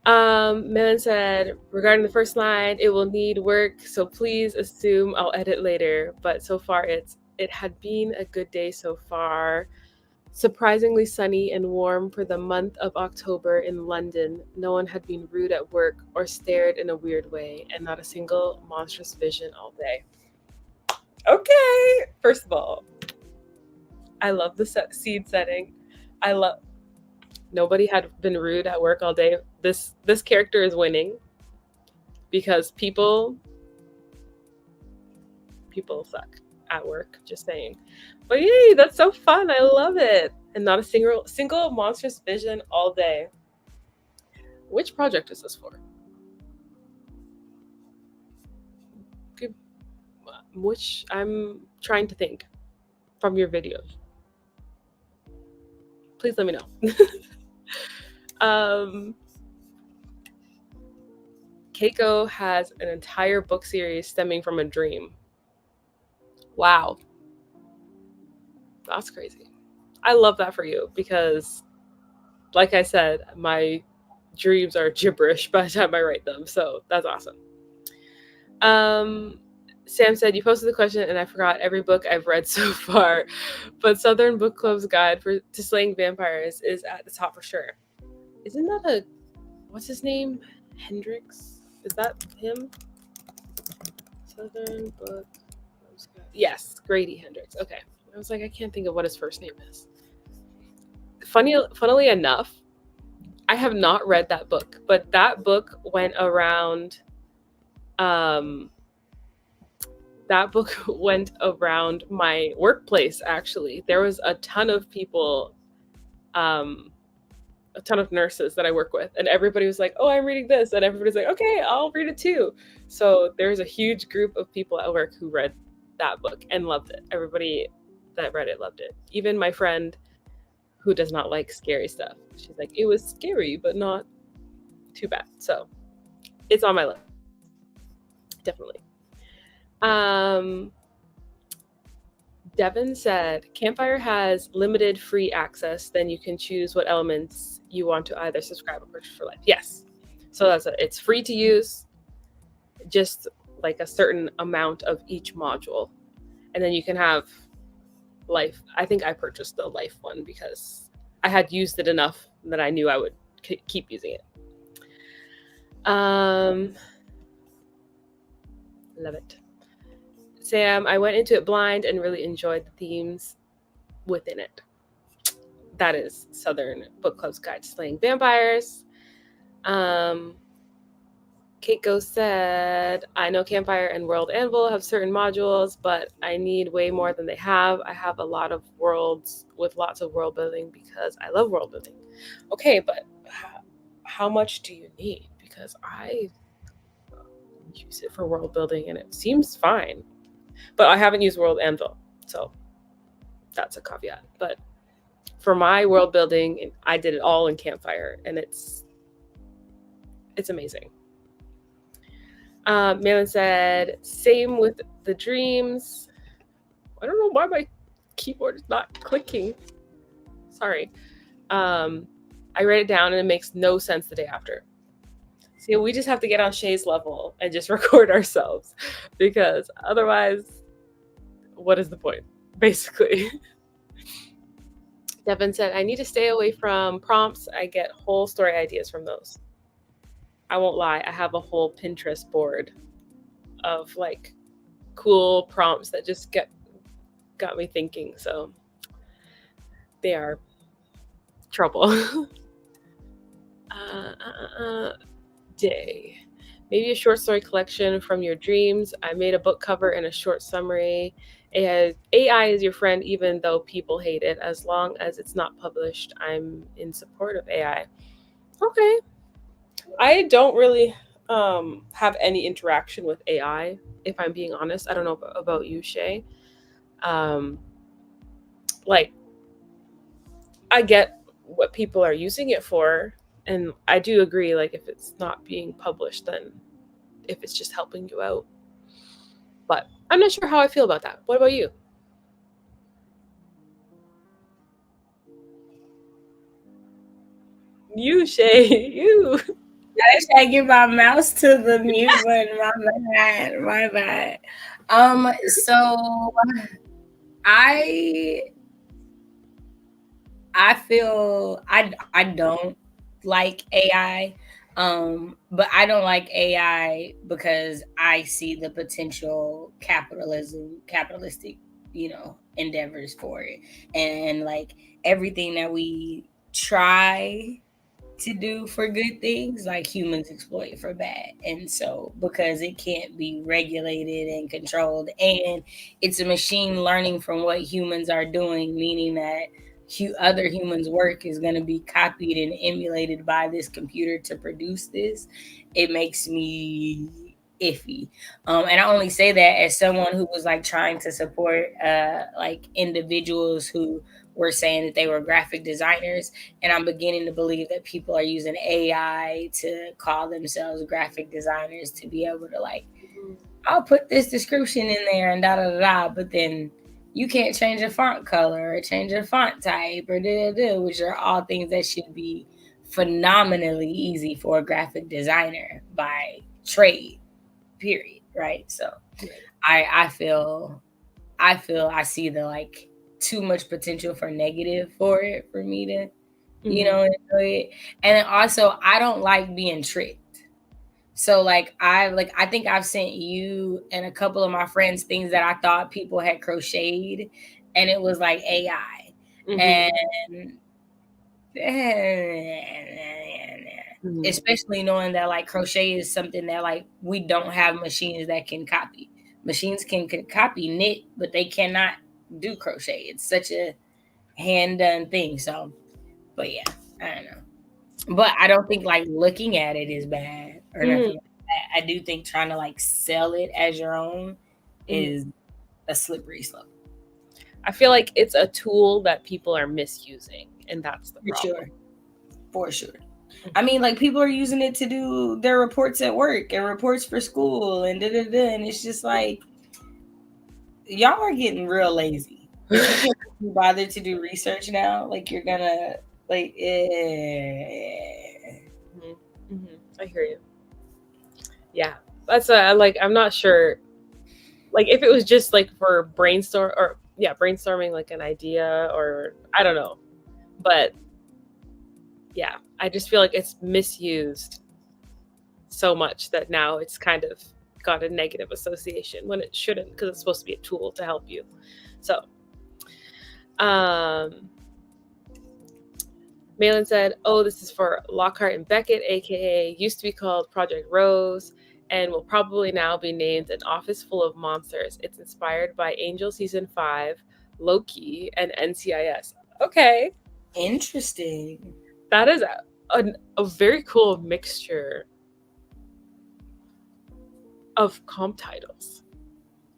Melon said, regarding the first line, it will need work, so please assume I'll edit later. But so far, it had been a good day so far. Surprisingly sunny and warm for the month of October in London. No one had been rude at work or stared in a weird way, and not a single monstrous vision all day. Okay, first of all, I love the seed setting. Nobody had been rude at work all day. This character is winning because people suck at work, just saying. But yay, that's so fun. I love it. And not a single monstrous vision all day. Which project is this for? which I'm trying to think from your videos. Please let me know. um, Keiko has an entire book series stemming from a dream. Wow, that's crazy. I love that for you because, like I said, my dreams are gibberish by the time I write them. So that's awesome. Um, Sam said, "You posted the question and I forgot every book I've read so far, but Southern Book Club's Guide to Slaying Vampires is at the top for sure." Isn't that what's his name? Hendrix? Is that him? Southern Book Club's Guide. Yes, Grady Hendrix. Okay. I was like, I can't think of what his first name is. Funnily enough, I have not read that book, but that book went around. Um, that book went around my workplace. Actually, there was a ton of people, um, a ton of nurses that I work with, and everybody was like, "Oh, I'm reading this," and everybody's like, "Okay, I'll read it too." So there's a huge group of people at work who read that book and loved it. Everybody that read it loved it. Even my friend who does not like scary stuff. She's like, it was scary, but not too bad. So it's on my list. Definitely. Um, Devin said, Campfire has limited free access. Then you can choose what elements you want to either subscribe or purchase for life. Yes. So it's free to use, just like a certain amount of each module. And then you can have life. I think I purchased the life one because I had used it enough that I knew I would keep using it. Love it. Sam, I went into it blind and really enjoyed the themes within it. That is Southern Book Club's Guide to Slaying Vampires. Keiko said, I know Campfire and World Anvil have certain modules, but I need way more than they have. I have a lot of worlds with lots of world building because I love world building. Okay, but how much do you need? Because I use it for world building and it seems fine. But I haven't used World Anvil, so that's a caveat. But for my world building, I did it all in Campfire, and it's amazing. Malin said, same with the dreams. I don't know why my keyboard is not clicking. Sorry. I write it down and it makes no sense the day after. See, we just have to get on Shay's level and just record ourselves because otherwise, what is the point, basically? Devin said, I need to stay away from prompts. I get whole story ideas from those. I won't lie. I have a whole Pinterest board of like cool prompts that just got me thinking. So they are trouble. Day. Maybe a short story collection from your dreams. I made a book cover and a short summary. AI is your friend, even though people hate it. As long as it's not published, I'm in support of AI. Okay. I don't really have any interaction with AI, if I'm being honest. I don't know about you, Shay. Like, I get what people are using it for, and I do agree, like, if it's not being published, then if it's just helping you out. But I'm not sure how I feel about that. What about you? You, Shay, you. I wish I give my mouse to the mute button. My bad. So I feel I don't like AI. But I don't like AI because I see the potential capitalistic, endeavors for it. And like everything that we try to do for good things, like humans exploit for bad. And so because it can't be regulated and controlled, and it's a machine learning from what humans are doing, meaning that other humans' work is going to be copied and emulated by this computer to produce this, it makes me iffy. And I only say that as someone who was like trying to support like individuals who were saying that they were graphic designers, and I'm beginning to believe that people are using AI to call themselves graphic designers to be able to like, I'll put this description in there and da da da da, but then you can't change a font color or change a font type or da da da, which are all things that should be phenomenally easy for a graphic designer by trade, period. Right. So I see the like too much potential for negative for it for me to, enjoy it. And then also I don't like being tricked. So I think I've sent you and a couple of my friends things that I thought people had crocheted and it was like AI. And especially knowing that like crochet is something that like we don't have machines that can copy. Machines can copy knit, but they cannot do crochet. It's such a hand done thing. So, but yeah, I don't know. But I don't think like looking at it is bad or nothing like that. I do think trying to like sell it as your own is a slippery slope. I feel like it's a tool that people are misusing, and that's the problem. For sure. I mean, like people are using it to do their reports at work and reports for school and da da da, and it's just like y'all are getting real lazy. If you can't be bothered to do research now, like you're gonna like. I hear you. Yeah, that's like I'm not sure. Like if it was just like for brainstorming like an idea or I don't know, but yeah, I just feel like it's misused so much that now it's kind of got a negative association when it shouldn't, because it's supposed to be a tool to help you. So Malin said, oh, this is for Lockhart and Beckett, aka used to be called Project Rose and will probably now be named An Office Full of Monsters. It's inspired by Angel Season 5, Loki, and NCIS. Okay. Interesting. That is a very cool mixture of comp titles.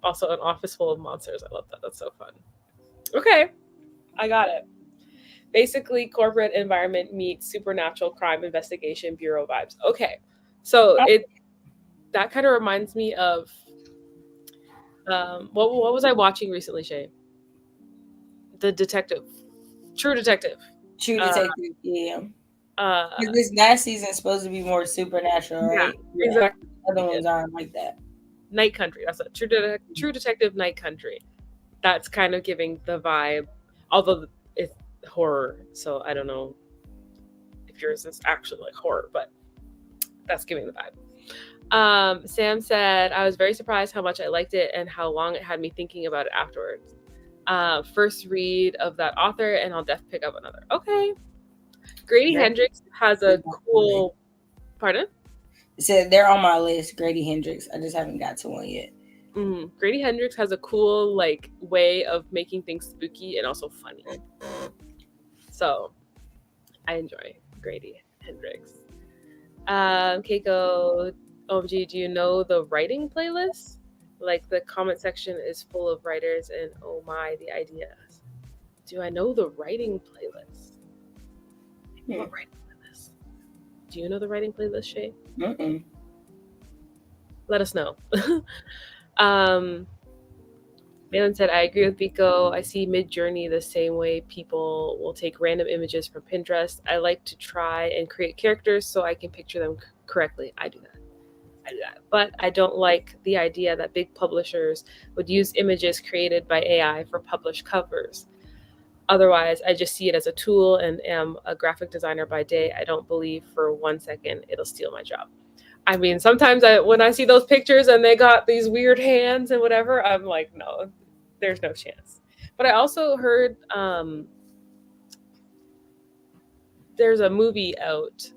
Also, An Office Full of Monsters. I love that. That's so fun. Okay. I got it. Basically, corporate environment meets supernatural crime investigation bureau vibes. Okay. So that kind of reminds me of what was I watching recently, Shay? The Detective. True Detective. True Detective, yeah. This last season is supposed to be more supernatural, right? Yeah, exactly. Other ones aren't like that. Night Country. That's it. True Detective Night Country. That's kind of giving the vibe, although it's horror, so I don't know if yours is actually like horror, but that's giving the vibe. Sam said, I was very surprised how much I liked it and how long it had me thinking about it afterwards. First read of that author, and I'll definitely pick up another. Okay. Grady Hendrix has a cool... Pardon? So they're on my list, Grady Hendrix. I just haven't got to one yet. Grady Hendrix has a cool like way of making things spooky and also funny. So I enjoy Grady Hendrix. Keiko, OMG, do you know the writing playlist? Like the comment section is full of writers and oh my, the ideas. Do I know the writing playlist? What writing playlist? Do you know the writing playlist, Shay? Let us know. Malin said, I agree with Biko. I see Mid-Journey the same way people will take random images from Pinterest. I like to try and create characters so I can picture them correctly. I do that. But I don't like the idea that big publishers would use images created by AI for published covers. Otherwise, I just see it as a tool and am a graphic designer by day. I don't believe for 1 second it'll steal my job. I mean, sometimes when I see those pictures and they got these weird hands and whatever, I'm like, no, there's no chance. But I also heard there's a movie out,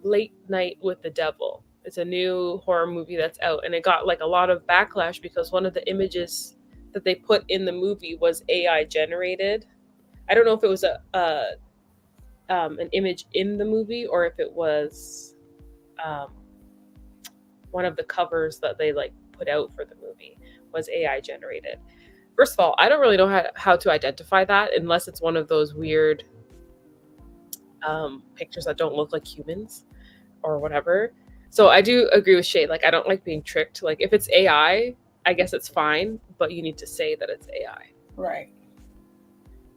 Late Night with the Devil. It's a new horror movie that's out, and it got like a lot of backlash because one of the images that they put in the movie was AI generated. I don't know if it was an image in the movie or if it was one of the covers that they like put out for the movie was AI generated. First of all, I don't really know how to identify that unless it's one of those weird pictures that don't look like humans or whatever. So I do agree with Shay. Like, I don't like being tricked. Like, if it's AI, I guess it's fine, but you need to say that it's AI. Right.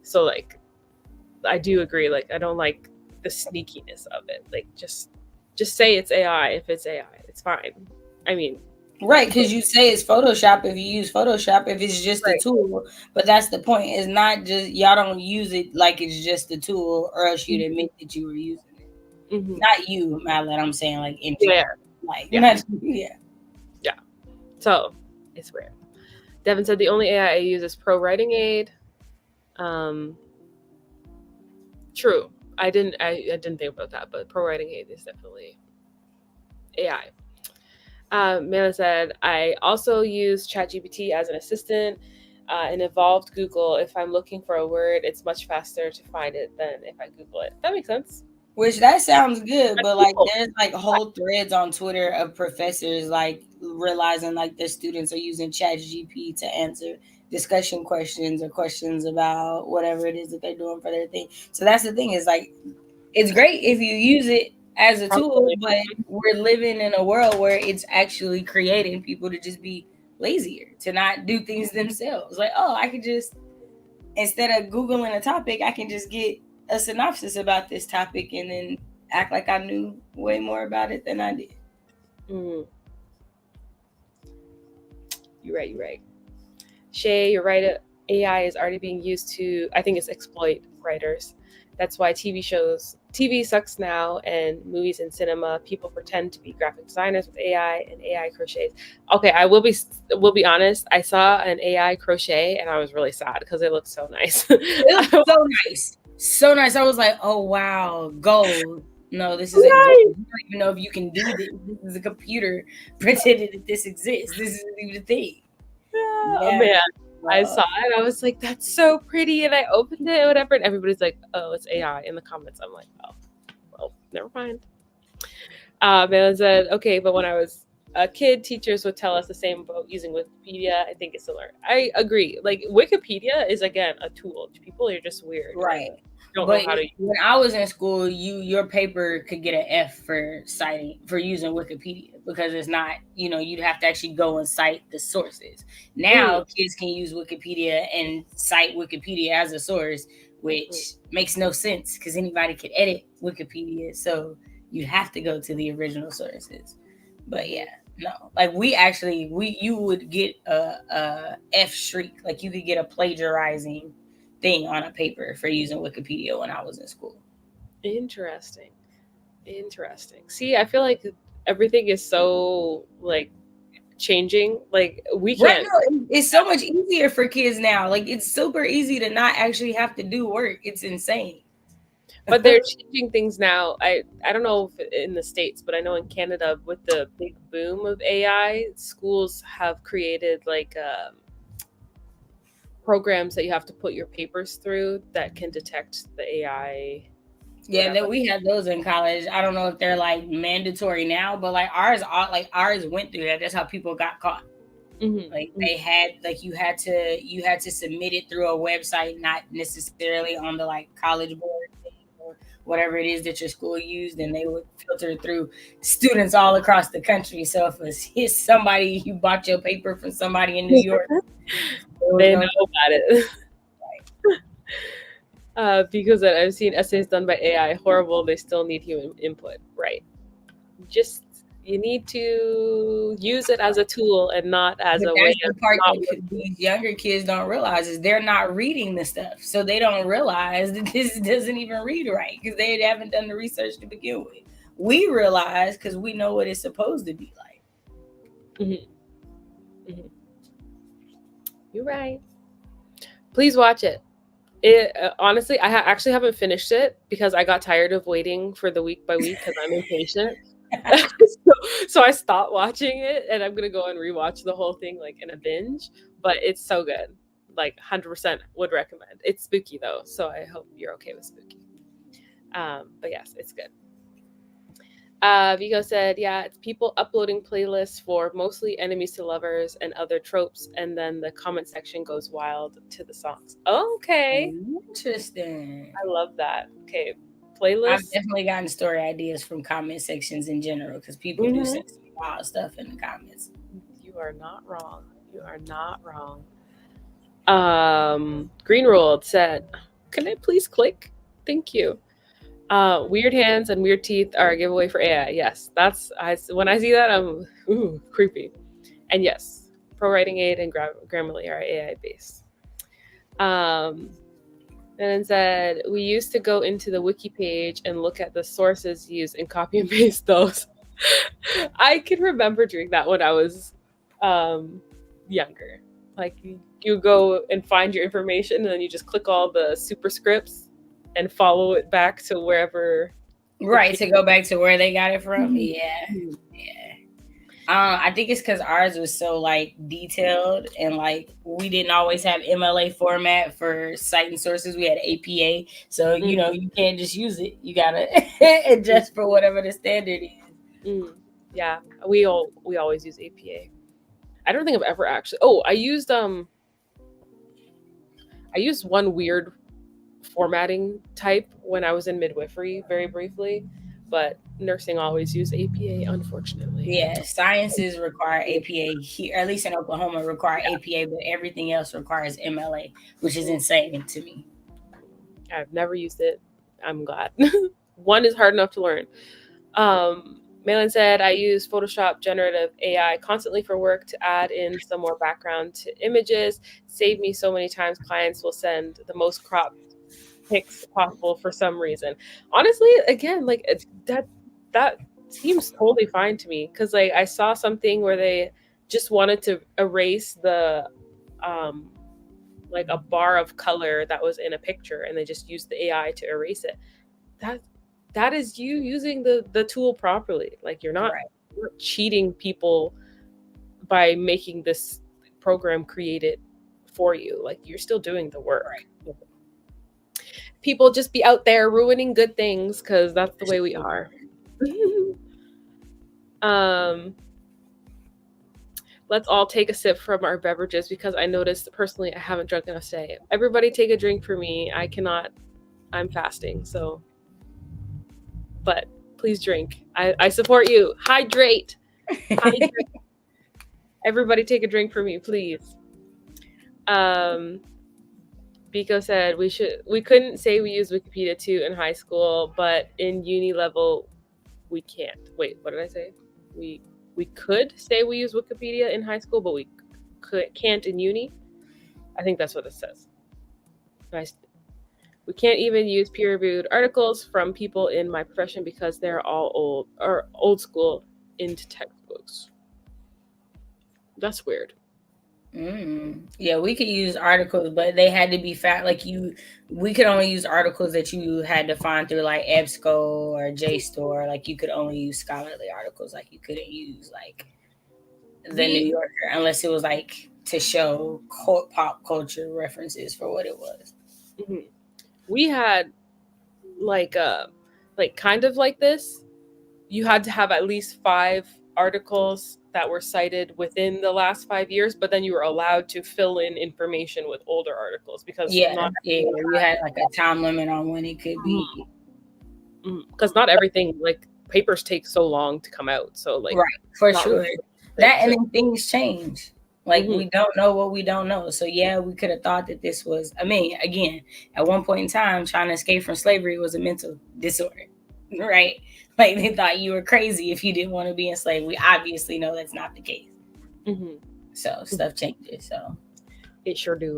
So, like, I do agree. Like, I don't like the sneakiness of it. Like, just say it's AI. If it's AI, it's fine. I mean, right, because you say it's Photoshop if you use Photoshop, if it's just a tool. But that's the point. It's not just, y'all don't use it like it's just a tool, or else you'd admit that you were using it. Mm-hmm. Not you, Madeline. I'm saying like in general. Like, yeah. Yeah. So it's weird. Devin said the only AI I use is Pro Writing Aid. True. I didn't think about that, but Pro Writing Aid is definitely AI. Mela said, I also use ChatGPT as an assistant and involved Google. If I'm looking for a word, it's much faster to find it than if I Google it. That makes sense. Which that sounds good, but like there's like whole threads on Twitter of professors like realizing like their students are using ChatGPT to answer discussion questions or questions about whatever it is that they're doing for their thing. So that's the thing, is like it's great if you use it as a tool, but we're living in a world where it's actually creating people to just be lazier, to not do things themselves. Like, oh, I could just, instead of Googling a topic, I can just get a synopsis about this topic and then act like I knew way more about it than I did. Mm. You're right. Shay, you're right. AI is already being used to, I think it's exploit writers. That's why TV sucks now, and movies and cinema, people pretend to be graphic designers with AI, and AI crochets. Okay, I will be honest. I saw an AI crochet and I was really sad because it looked so nice. It looked so nice. So nice. I was like, oh wow, gold. No, this is Right. You don't even know if you can do this. This is a computer pretending that this exists. This isn't even a thing. Yeah. Man. I saw it. I was like, that's so pretty. And I opened it, whatever. And everybody's like, oh, it's AI in the comments. I'm like, oh, well, never mind. Man said, okay, but when I was a kid, teachers would tell us the same about using Wikipedia. I think it's similar. I agree. Like, Wikipedia is, again, a tool. People are just weird. Right. Don't know how to use it. When I was in school, your paper could get an F for using Wikipedia, because it's not, you'd have to actually go and cite the sources. Now kids can use Wikipedia and cite Wikipedia as a source, which makes no sense because anybody could edit Wikipedia. So you have to go to the original sources. But yeah, no, like you would get a F shriek, like you could get a plagiarizing thing on a paper for using Wikipedia when I was in school. Interesting. See, I feel like everything is so like changing. Like, we can't. It's so much easier for kids now. Like, it's super easy to not actually have to do work. It's insane. But they're changing things now. I don't know if in the States, but I know in Canada, with the big boom of AI, schools have created like programs that you have to put your papers through that can detect the AI. Yeah, that we had those in college. I don't know if they're like mandatory now, but like ours went through that. That's how people got caught. Like they had, like you had to submit it through a website, not necessarily on the like college board or whatever it is that your school used, and they would filter through students all across the country. So if it's somebody, you bought your paper from somebody in New York, they know about it. Because I've seen essays done by AI, horrible. They still need human input, right? Just, you need to use it as a tool and not as a way. The part that these younger kids don't realize is they're not reading the stuff, so they don't realize that this doesn't even read right because they haven't done the research to begin with. We realize because we know what it's supposed to be like. You're right. Please watch it. It honestly, I actually haven't finished it because I got tired of waiting for the week by week because I'm impatient. so I stopped watching it, and I'm gonna go and rewatch the whole thing like in a binge. But it's so good, like 100% would recommend. It's spooky though, so I hope you're okay with spooky. But yes, it's good. Vigo said, yeah, it's people uploading playlists for mostly enemies to lovers and other tropes, and then the comment section goes wild to the songs. Okay. Interesting. I love that. Okay. I've Playlists. definitely gotten story ideas from comment sections in general because people do Hmm. say some wild stuff in the comments. You are not wrong. You are not wrong. Green Rolled said, can I please click? Thank you. Weird hands and weird teeth are a giveaway for AI. Yes, when I see that, I'm creepy. And yes, Pro Writing Aid and Grammarly are AI based. And then said, we used to go into the wiki page and look at the sources used and copy and paste those. I can remember doing that when I was younger. Like you go and find your information and then you just click all the superscripts and follow it back to wherever. Right, to go back to where they got it from. Yeah. Mhm. Yeah. I think it's because ours was so like detailed and like we didn't always have MLA format for citing sources. We had APA, so you can't just use it. You gotta adjust for whatever the standard is. Yeah, we always use APA. I don't think I've ever actually. Oh, I used one weird formatting type when I was in midwifery very briefly, but nursing always used APA, unfortunately. Yeah, sciences require APA here, at least in Oklahoma, require APA, but everything else requires MLA, which is insane to me. I've never used it. I'm glad. One is hard enough to learn. Malin said, I use Photoshop generative AI constantly for work to add in some more background to images. Save me so many times clients will send the most cropped pics possible for some reason. Honestly, again, like that seems totally fine to me because like I saw something where they just wanted to erase the like a bar of color that was in a picture and they just used the AI to erase it. That that is you using the tool properly. Like Right. you're not cheating people by making this program create it for you. Like you're still doing the work. Right. People just be out there ruining good things because that's the way we are. um, let's all take a sip from our beverages because I noticed personally I haven't drunk enough today. Everybody take a drink for me. I cannot. I'm fasting, so. But please drink. I support you. Hydrate. Hydrate. Everybody take a drink for me, please. Biko said we couldn't say we used Wikipedia too in high school, but in uni level we can't. Wait, what did I say? We could say we use Wikipedia in high school, but we can't in uni. I think that's what it says. We can't even use peer-reviewed articles from people in my profession because they're all old school into textbooks. That's weird. Yeah, we could use articles, but they had to be fact. Like we could only use articles that you had to find through like EBSCO or JSTOR. Like you could only use scholarly articles. Like you couldn't use like the New Yorker unless it was like to show pop culture references for what it was. Mm-hmm. We had like kind of like this. You had to have at least 5 articles that were cited within the last 5 years, but then you were allowed to fill in information with older articles because Yeah, you had like a time limit on when it could be. Because not everything, like papers take so long to come out, so like right, for not sure. really That and then things change. Like Mm-hmm. we don't know what we don't know. So yeah, we could have thought that this was. I mean, again, at one point in time, trying to escape from slavery was a mental disorder, right? Like they thought you were crazy if you didn't want to be enslaved. We obviously know that's not the case. So stuff changes. So it sure do.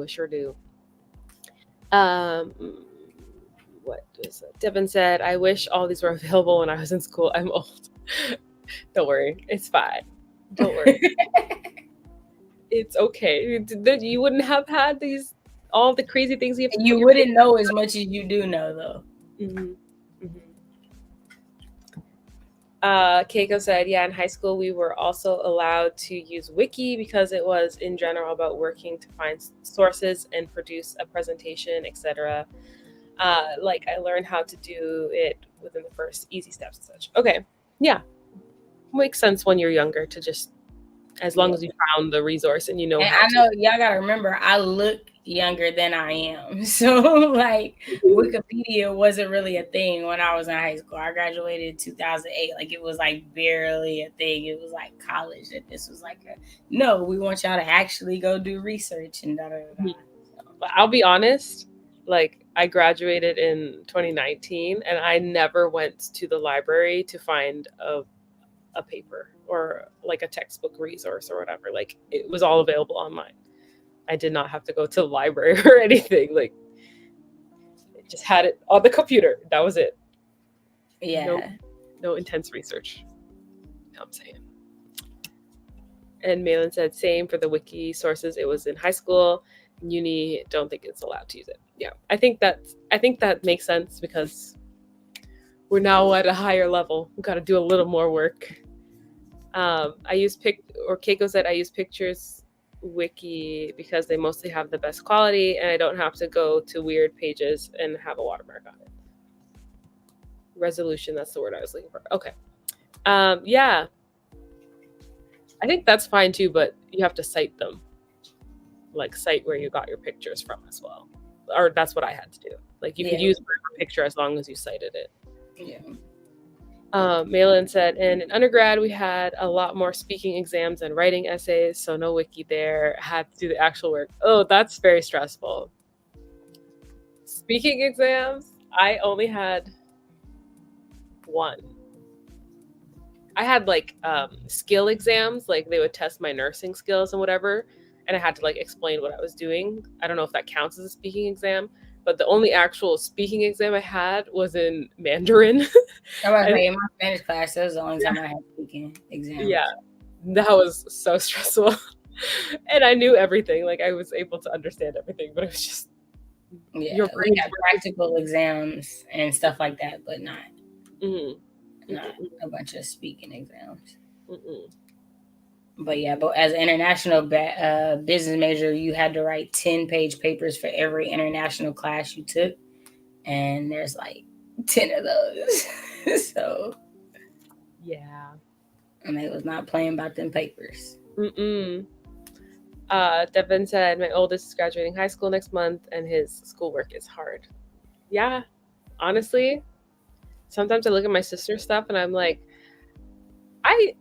What is it? Devin said, I wish all these were available when I was in school. I'm old. Don't worry. It's fine. Don't worry. It's okay. You wouldn't have had all the crazy things you have to you put wouldn't know as much as you do know, though. Keiko said, yeah, in high school we were also allowed to use Wiki because it was in general about working to find sources and produce a presentation, etc. Like I learned how to do it within the first easy steps and such. Okay. Yeah, makes sense when you're younger to just, as long Yeah. as you found the resource and you know And how I to. know y'all gotta remember, I look younger than I am. So, like, Wikipedia wasn't really a thing when I was in high school. I graduated in 2008. Like, it was like barely a thing. It was like college that this was like no, we want y'all to actually go do research and da da da. So, I'll be honest, like I graduated in 2019 and I never went to the library to find a paper or like a textbook resource or whatever. Like it was all available online. I did not have to go to the library or anything. Like it just had it on the computer. That was it. No, yeah. no intense research. You know what I'm saying. And Malin said same for the wiki sources. It was in high school. Uni, don't think it's allowed to use it. Yeah, I think that makes sense because we're now at a higher level. We've got to do a little more work. I use Keiko said I use Pictures Wiki because they mostly have the best quality and I don't have to go to weird pages and have a watermark on it. Resolution, that's the word I was looking for. Okay. Yeah. I think that's fine too, but you have to cite them. Like cite where you got your pictures from as well. Or that's what I had to do. Like you could use a picture as long as you cited it. Yeah. Malin said, in undergrad, we had a lot more speaking exams and writing essays, so no wiki there. Had to do the actual work. Oh, that's very stressful. Speaking exams, I only had one. I had like skill exams, like they would test my nursing skills and whatever, and I had to like explain what I was doing. I don't know if that counts as a speaking exam, but the only actual speaking exam I had was in Mandarin. I was like, in my Spanish class, that was the only time I had speaking exams. Yeah, that was so stressful. And I knew everything. Like I was able to understand everything, but it was just your brain got practical exams and stuff like that, but not not a bunch of speaking exams. But yeah, but as an international business major, you had to write 10-page papers for every international class you took, and there's like 10 of those. So yeah, and they was not playing about them papers. Devin said my oldest is graduating high school next month and his schoolwork is hard. Yeah, honestly, sometimes I look at my sister's stuff and I'm like,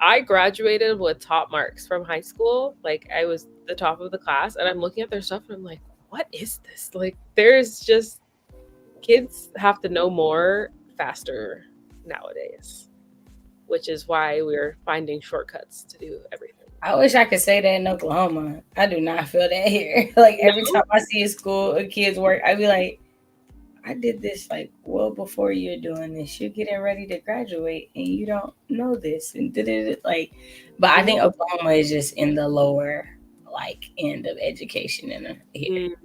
I graduated with top marks from high school. Like I was the top of the class and I'm looking at their stuff and I'm like, what is this? Like there's just, kids have to know more faster nowadays, which is why we're finding shortcuts to do everything. I wish I could say that in Oklahoma. I do not feel that here. Like every time I see a school of kids work, I be like, I did this like well before you're doing this. You're getting ready to graduate and you don't know this and did it like. But I think Oklahoma is just in the lower like end of education in here.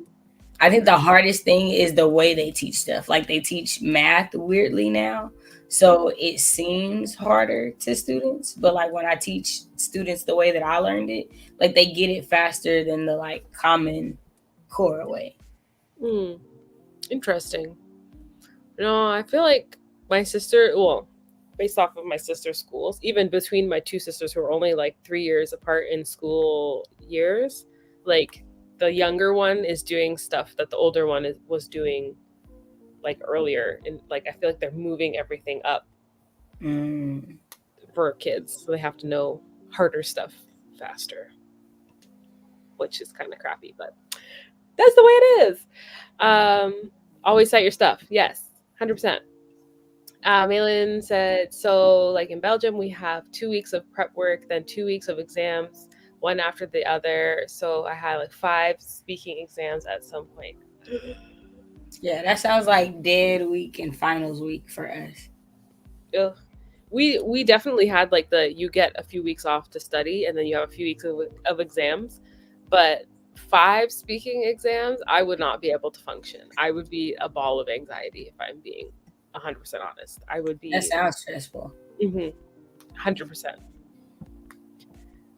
I think the hardest thing is the way they teach stuff. Like they teach math weirdly now. So it seems harder to students, but like when I teach students the way that I learned it, like they get it faster than the like common core way. Interesting. No, I feel like my sister, well, based off of my sister's schools, even between my two sisters who are only like 3 years apart in school years, like the younger one is doing stuff that the older one was doing like earlier, and like I feel like they're moving everything up for kids, so they have to know harder stuff faster, which is kind of crappy, but that's the way it is. Always cite your stuff. Yes, 100%. Malin said, so like in Belgium, we have 2 weeks of prep work, then 2 weeks of exams, one after the other. So I had like 5 speaking exams at some point. Yeah, that sounds like dead week and finals week for us. Ugh. We definitely had like you get a few weeks off to study and then you have a few weeks of exams, but 5 speaking exams, I would not be able to function. I would be a ball of anxiety if I'm being 100% honest. I would be. That sounds stressful. 100%.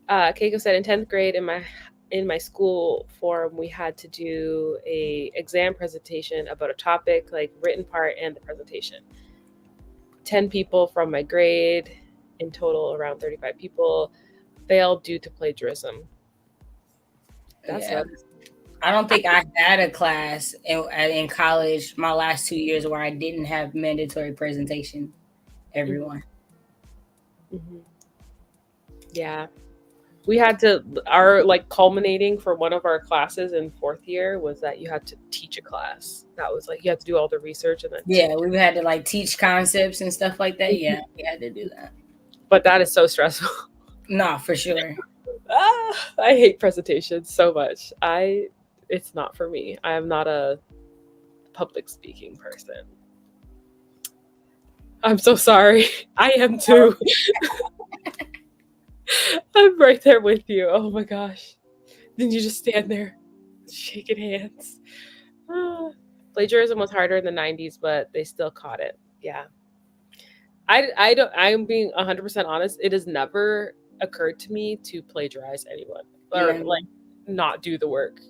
Keiko said in 10th grade in my school forum, we had to do a exam presentation about a topic, like written part and the presentation. 10 people from my grade in total, around 35 people failed due to plagiarism. That's Yeah. nuts. I don't think I had a class in college my last 2 years where I didn't have mandatory presentation. Everyone. Mm-hmm. Yeah. We had to, our like culminating for one of our classes in fourth year was that you had to teach a class. That was like, you had to do all the research and then Yeah, we had to like teach concepts and stuff like that. Mhm. Yeah, we had to do that. But that is so stressful. No, for sure. I hate presentations so much. It's not for me. I am not a public speaking person. I'm so sorry. I am too. I'm right there with you. Oh my gosh. Then you just stand there shaking hands. Ah. Plagiarism was harder in the 90s, but they still caught it. Yeah. I don't, I'm being 100% honest. It has never occurred to me to plagiarize anyone or No. like not do the work.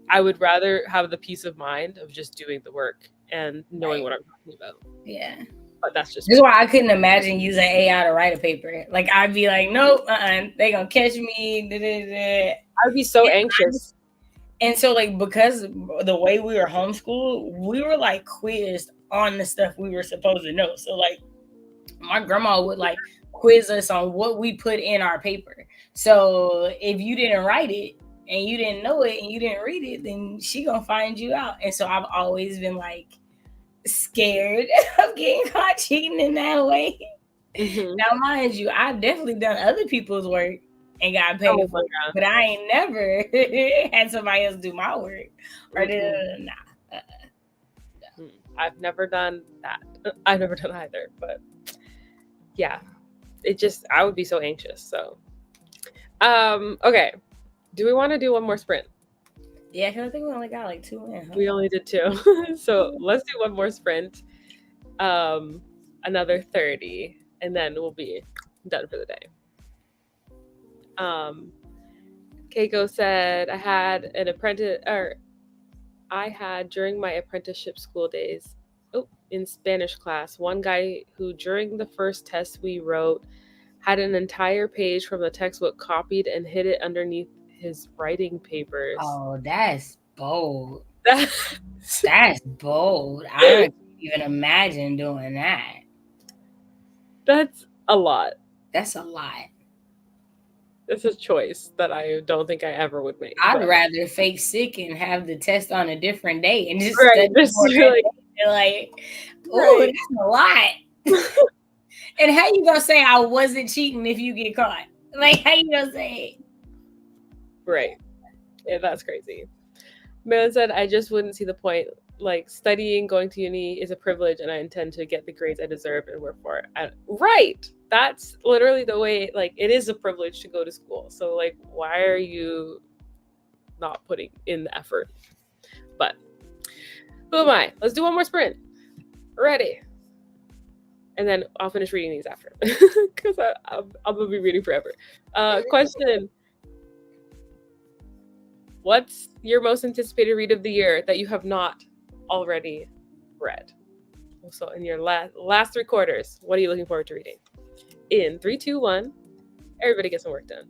I would rather have the peace of mind of just doing the work and knowing Right. what I'm talking about. Yeah. But that's just This is me. why I couldn't imagine using AI to write a paper. Like I'd be like, nope, they gonna catch me. Da, da, da. I'd be so anxious. And so, like, because the way we were homeschooled, we were like quizzed on the stuff we were supposed to know. So, like, my grandma would like quiz us on what we put in our paper. So, if you didn't write it and you didn't know it and you didn't read it, then she gonna find you out. And so, I've always been like scared of getting caught cheating in that way. Mm-hmm. Now, mind you, I've definitely done other people's work and got paid Oh for my it, God. but I ain't never had somebody else do my work. Or Mm-mm. nah. I've never done that. I've never done either, but yeah, it just, I would be so anxious. So, okay. Do we want to do one more sprint? Yeah, because I think we only got like 2 in. Huh? We only did 2. So let's do one more sprint. Another 30, and then we'll be done for the day. Keiko said, I had during my apprenticeship school days, in Spanish class, one guy who during the first test we wrote had an entire page from the textbook copied and hid it underneath his writing papers. Oh, that's bold. That's That's bold. I don't even imagine doing that. that's a lot. That's a lot. It's a choice that I don't think I ever would make. I'd But rather fake sick and have the test on a different day and just right, study just for that like day. Like, oh, right. that's a lot. And how you gonna say I wasn't cheating if you get caught? Like, how you gonna say it? Right. Yeah, that's crazy. Man said, I just wouldn't see the point. Like, studying, going to uni is a privilege, and I intend to get the grades I deserve and work for it. Right. That's literally the way, like, it is a privilege to go to school. So, like, why are you not putting in the effort? But who am I? Let's do one more sprint. Ready. And then I'll finish reading these after because I'm going to be reading forever. Question. What's your most anticipated read of the year that you have not already read? So in your last 3 quarters, what are you looking forward to reading? In 3, 2, 1, everybody get some work done.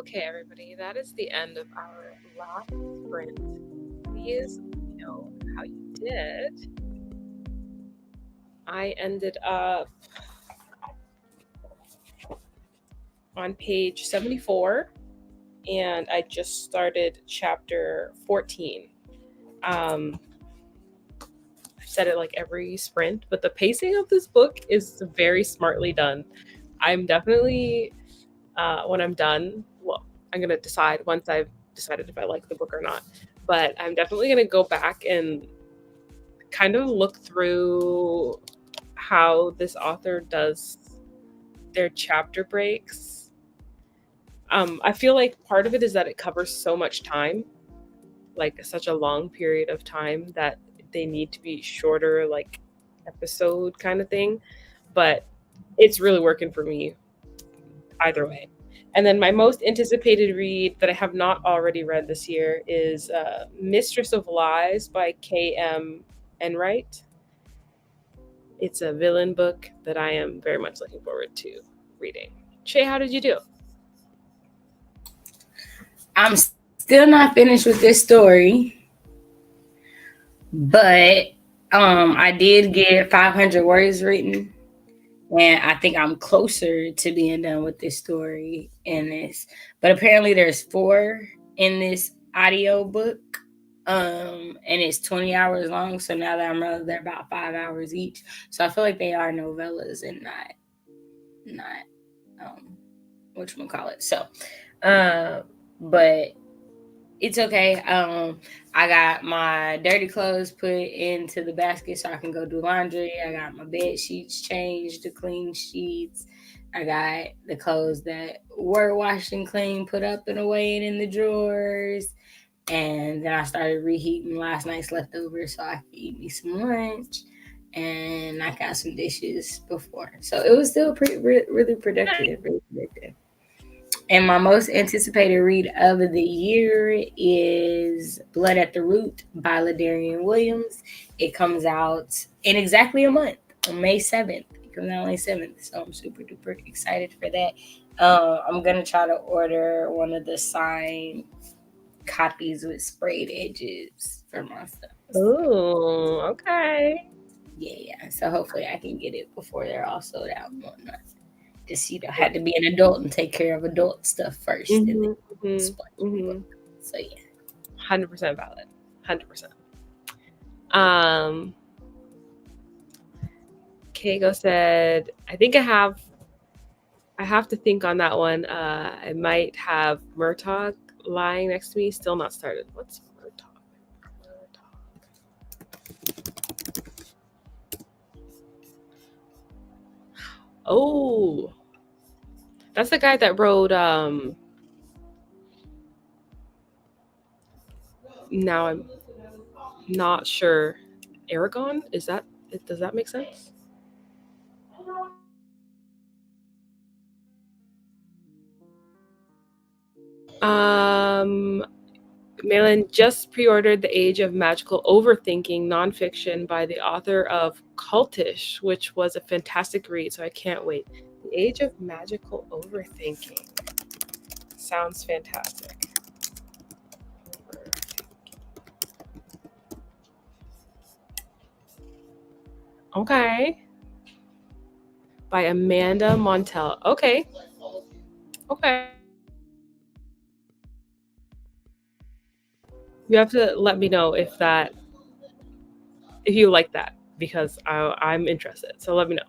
Okay, everybody, that is the end of our last sprint. Please let me know how you did. I ended up on page 74, and I just started chapter 14. I've said it like every sprint, but the pacing of this book is very smartly done. I'm definitely, when I'm done, well, I'm going to decide once I've decided if I like the book or not, but I'm definitely going to go back and kind of look through how this author does their chapter breaks. I feel like part of it is that it covers so much time, like such a long period of time, that they need to be shorter, like episode kind of thing. But it's really working for me either way. And then my most anticipated read that I have not already read this year is Mistress of Lies by K.M. Enright. It's a villain book that I am very much looking forward to reading. Shay, how did you do? I'm still not finished with this story, but I did get 500 words written, and I think I'm closer to being done with this story in this. But apparently, there's 4 in this audio book, and it's 20 hours long. So now that I'm realizing they're about 5 hours each. So I feel like they are novellas and not whatchamacallit. So, but it's okay. I got my dirty clothes put into the basket so I can go do laundry. I got my bed sheets changed to clean sheets. I got the clothes that were washed and clean put up and away and in the drawers. And then I started reheating last night's leftovers so I could eat me some lunch. And I got some dishes before. So it was still really productive. Really productive. And my most anticipated read of the year is Blood at the Root by Ladarian Williams. It comes out in exactly a month, on May 7th. It comes out on May 7th, so I'm super duper excited for that. I'm going to try to order one of the signed copies with sprayed edges for myself. Ooh, okay. Yeah. So hopefully I can get it before they're all sold out and whatnot. Just, had to be an adult and take care of adult stuff 1st, and then splash the book. So yeah, 100% valid. 100%. Keiko said, I think I have to think on that one. I might have Murtaugh lying next to me, still not started. What's Murtaugh? Oh, that's the guy that wrote now I'm not sure. Aragon? Does that make sense? Malin just pre-ordered The Age of Magical Overthinking nonfiction by the author of Cultish, which was a fantastic read, so I can't wait. The Age of Magical Overthinking. Sounds fantastic. Okay. By Amanda Montel. Okay. You have to let me know if you like that, because I'm interested. So let me know.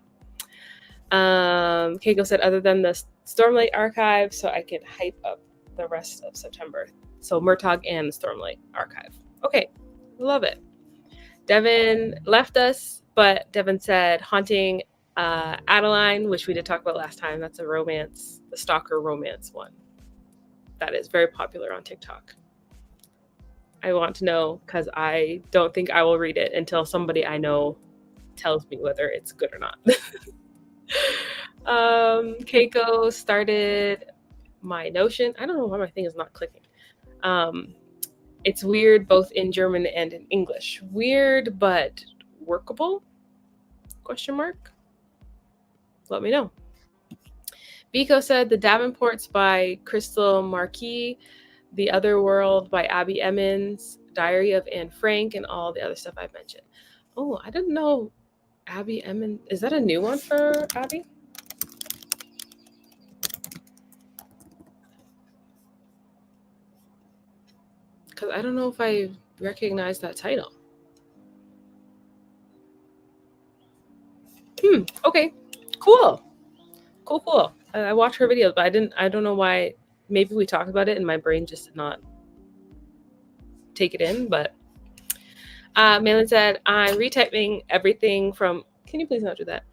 Keiko said, other than the Stormlight Archive, so I can hype up the rest of September. So Murtaugh and the Stormlight Archive. Okay, love it. Devin left us, but Devin said Haunting Adeline, which we did talk about last time. That's a romance, the stalker romance one. That is very popular on TikTok. I want to know, because I don't think I will read it until somebody I know tells me whether it's good or not. Keiko started My Notion. I don't know why my thing is not clicking. It's weird both in German and in English. Weird, but workable? Question mark? Let me know. Vico said The Davenports by Crystal Marquis, The Other World by Abby Emmons, Diary of Anne Frank, and all the other stuff I've mentioned. Oh, I didn't know Abby Emmons. Is that a new one for Abby? Because I don't know if I recognize that title. Okay. Cool. Cool. I watched her videos, but I don't know why. Maybe we talked about it and my brain just did not take it in, but Malin said, I'm retyping everything from, can you please not do that?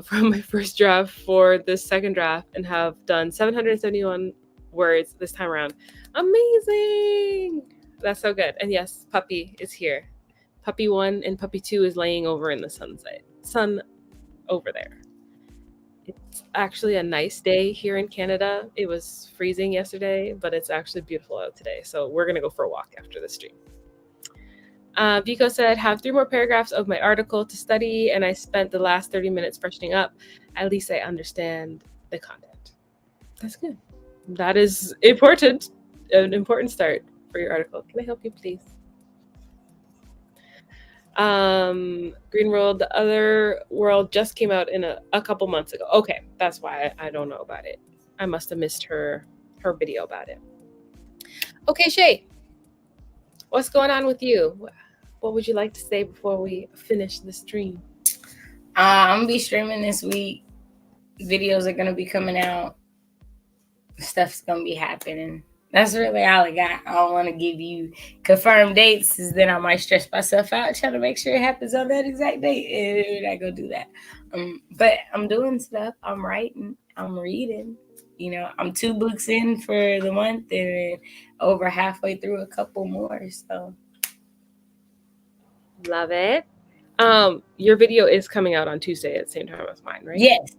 From my first draft for this second draft and have done 771 words this time around. Amazing! That's so good. And yes, Puppy is here. Puppy 1 and Puppy 2 is laying over in the sun over there. It's actually a nice day here in Canada. It was freezing yesterday, but it's actually beautiful out today. So we're going to go for a walk after the stream. Vico said, have 3 more paragraphs of my article to study, and I spent the last 30 minutes freshening up. At least I understand the content. That's good. That is important. An important start for your article. Can I help you, please? Green World, The Other World just came out in a couple months ago. Okay, that's why I don't know about it. I must have missed her video about it. Okay, Shay, what's going on with you? What would you like to say before we finish the stream? I'm gonna be streaming this week. Videos are gonna be coming out. Stuff's gonna be happening. That's really all I got. I don't want to give you confirmed dates, because then I might stress myself out trying to make sure it happens on that exact date. And I go do that. But I'm doing stuff. I'm writing. I'm reading. You know, I'm 2 books in for the month and over halfway through a couple more. So love it. Your video is coming out on Tuesday at the same time as mine, right? Yes.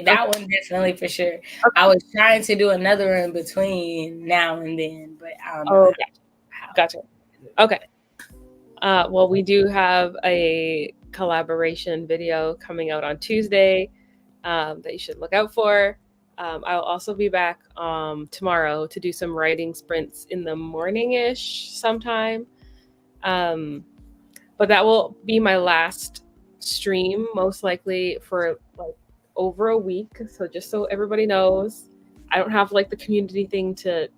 That one definitely for sure. Okay. I was trying to do another one between now and then, but I don't know. Gotcha. Okay. Well, we do have a collaboration video coming out on Tuesday that you should look out for. I'll also be back tomorrow to do some writing sprints in the morning-ish sometime. But that will be my last stream, most likely for like over a week. So just so everybody knows, I don't have like the community thing to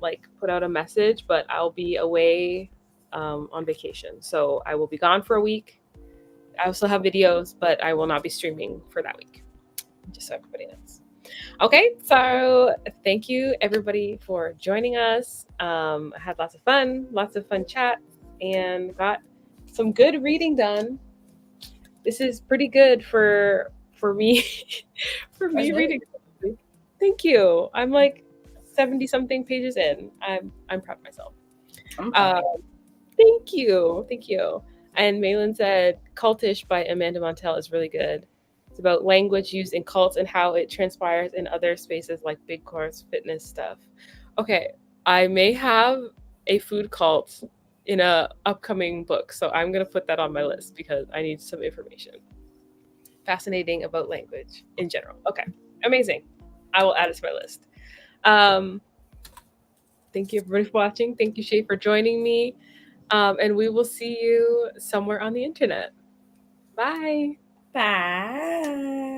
like put out a message, but I'll be away on vacation. So I will be gone for a week. I also have videos, but I will not be streaming for that week, just so everybody knows. Okay, so thank you everybody for joining us. I had lots of fun chats, and got some good reading done. This is pretty good for me for me reading. Thank you. I'm like 70 something pages in. I'm proud of myself. Thank you. And Malin said Cultish by Amanda Montell is really good. It's about language used in cults and how it transpires in other spaces like big course fitness stuff. Okay, I may have a food cult in a upcoming book, so I'm gonna put that on my list because I need some information. Fascinating about language in general. Okay, amazing. I will add it to my list. Thank you everybody for watching. Thank you, Shay, for joining me. And we will see you somewhere on the internet. Bye. Bye.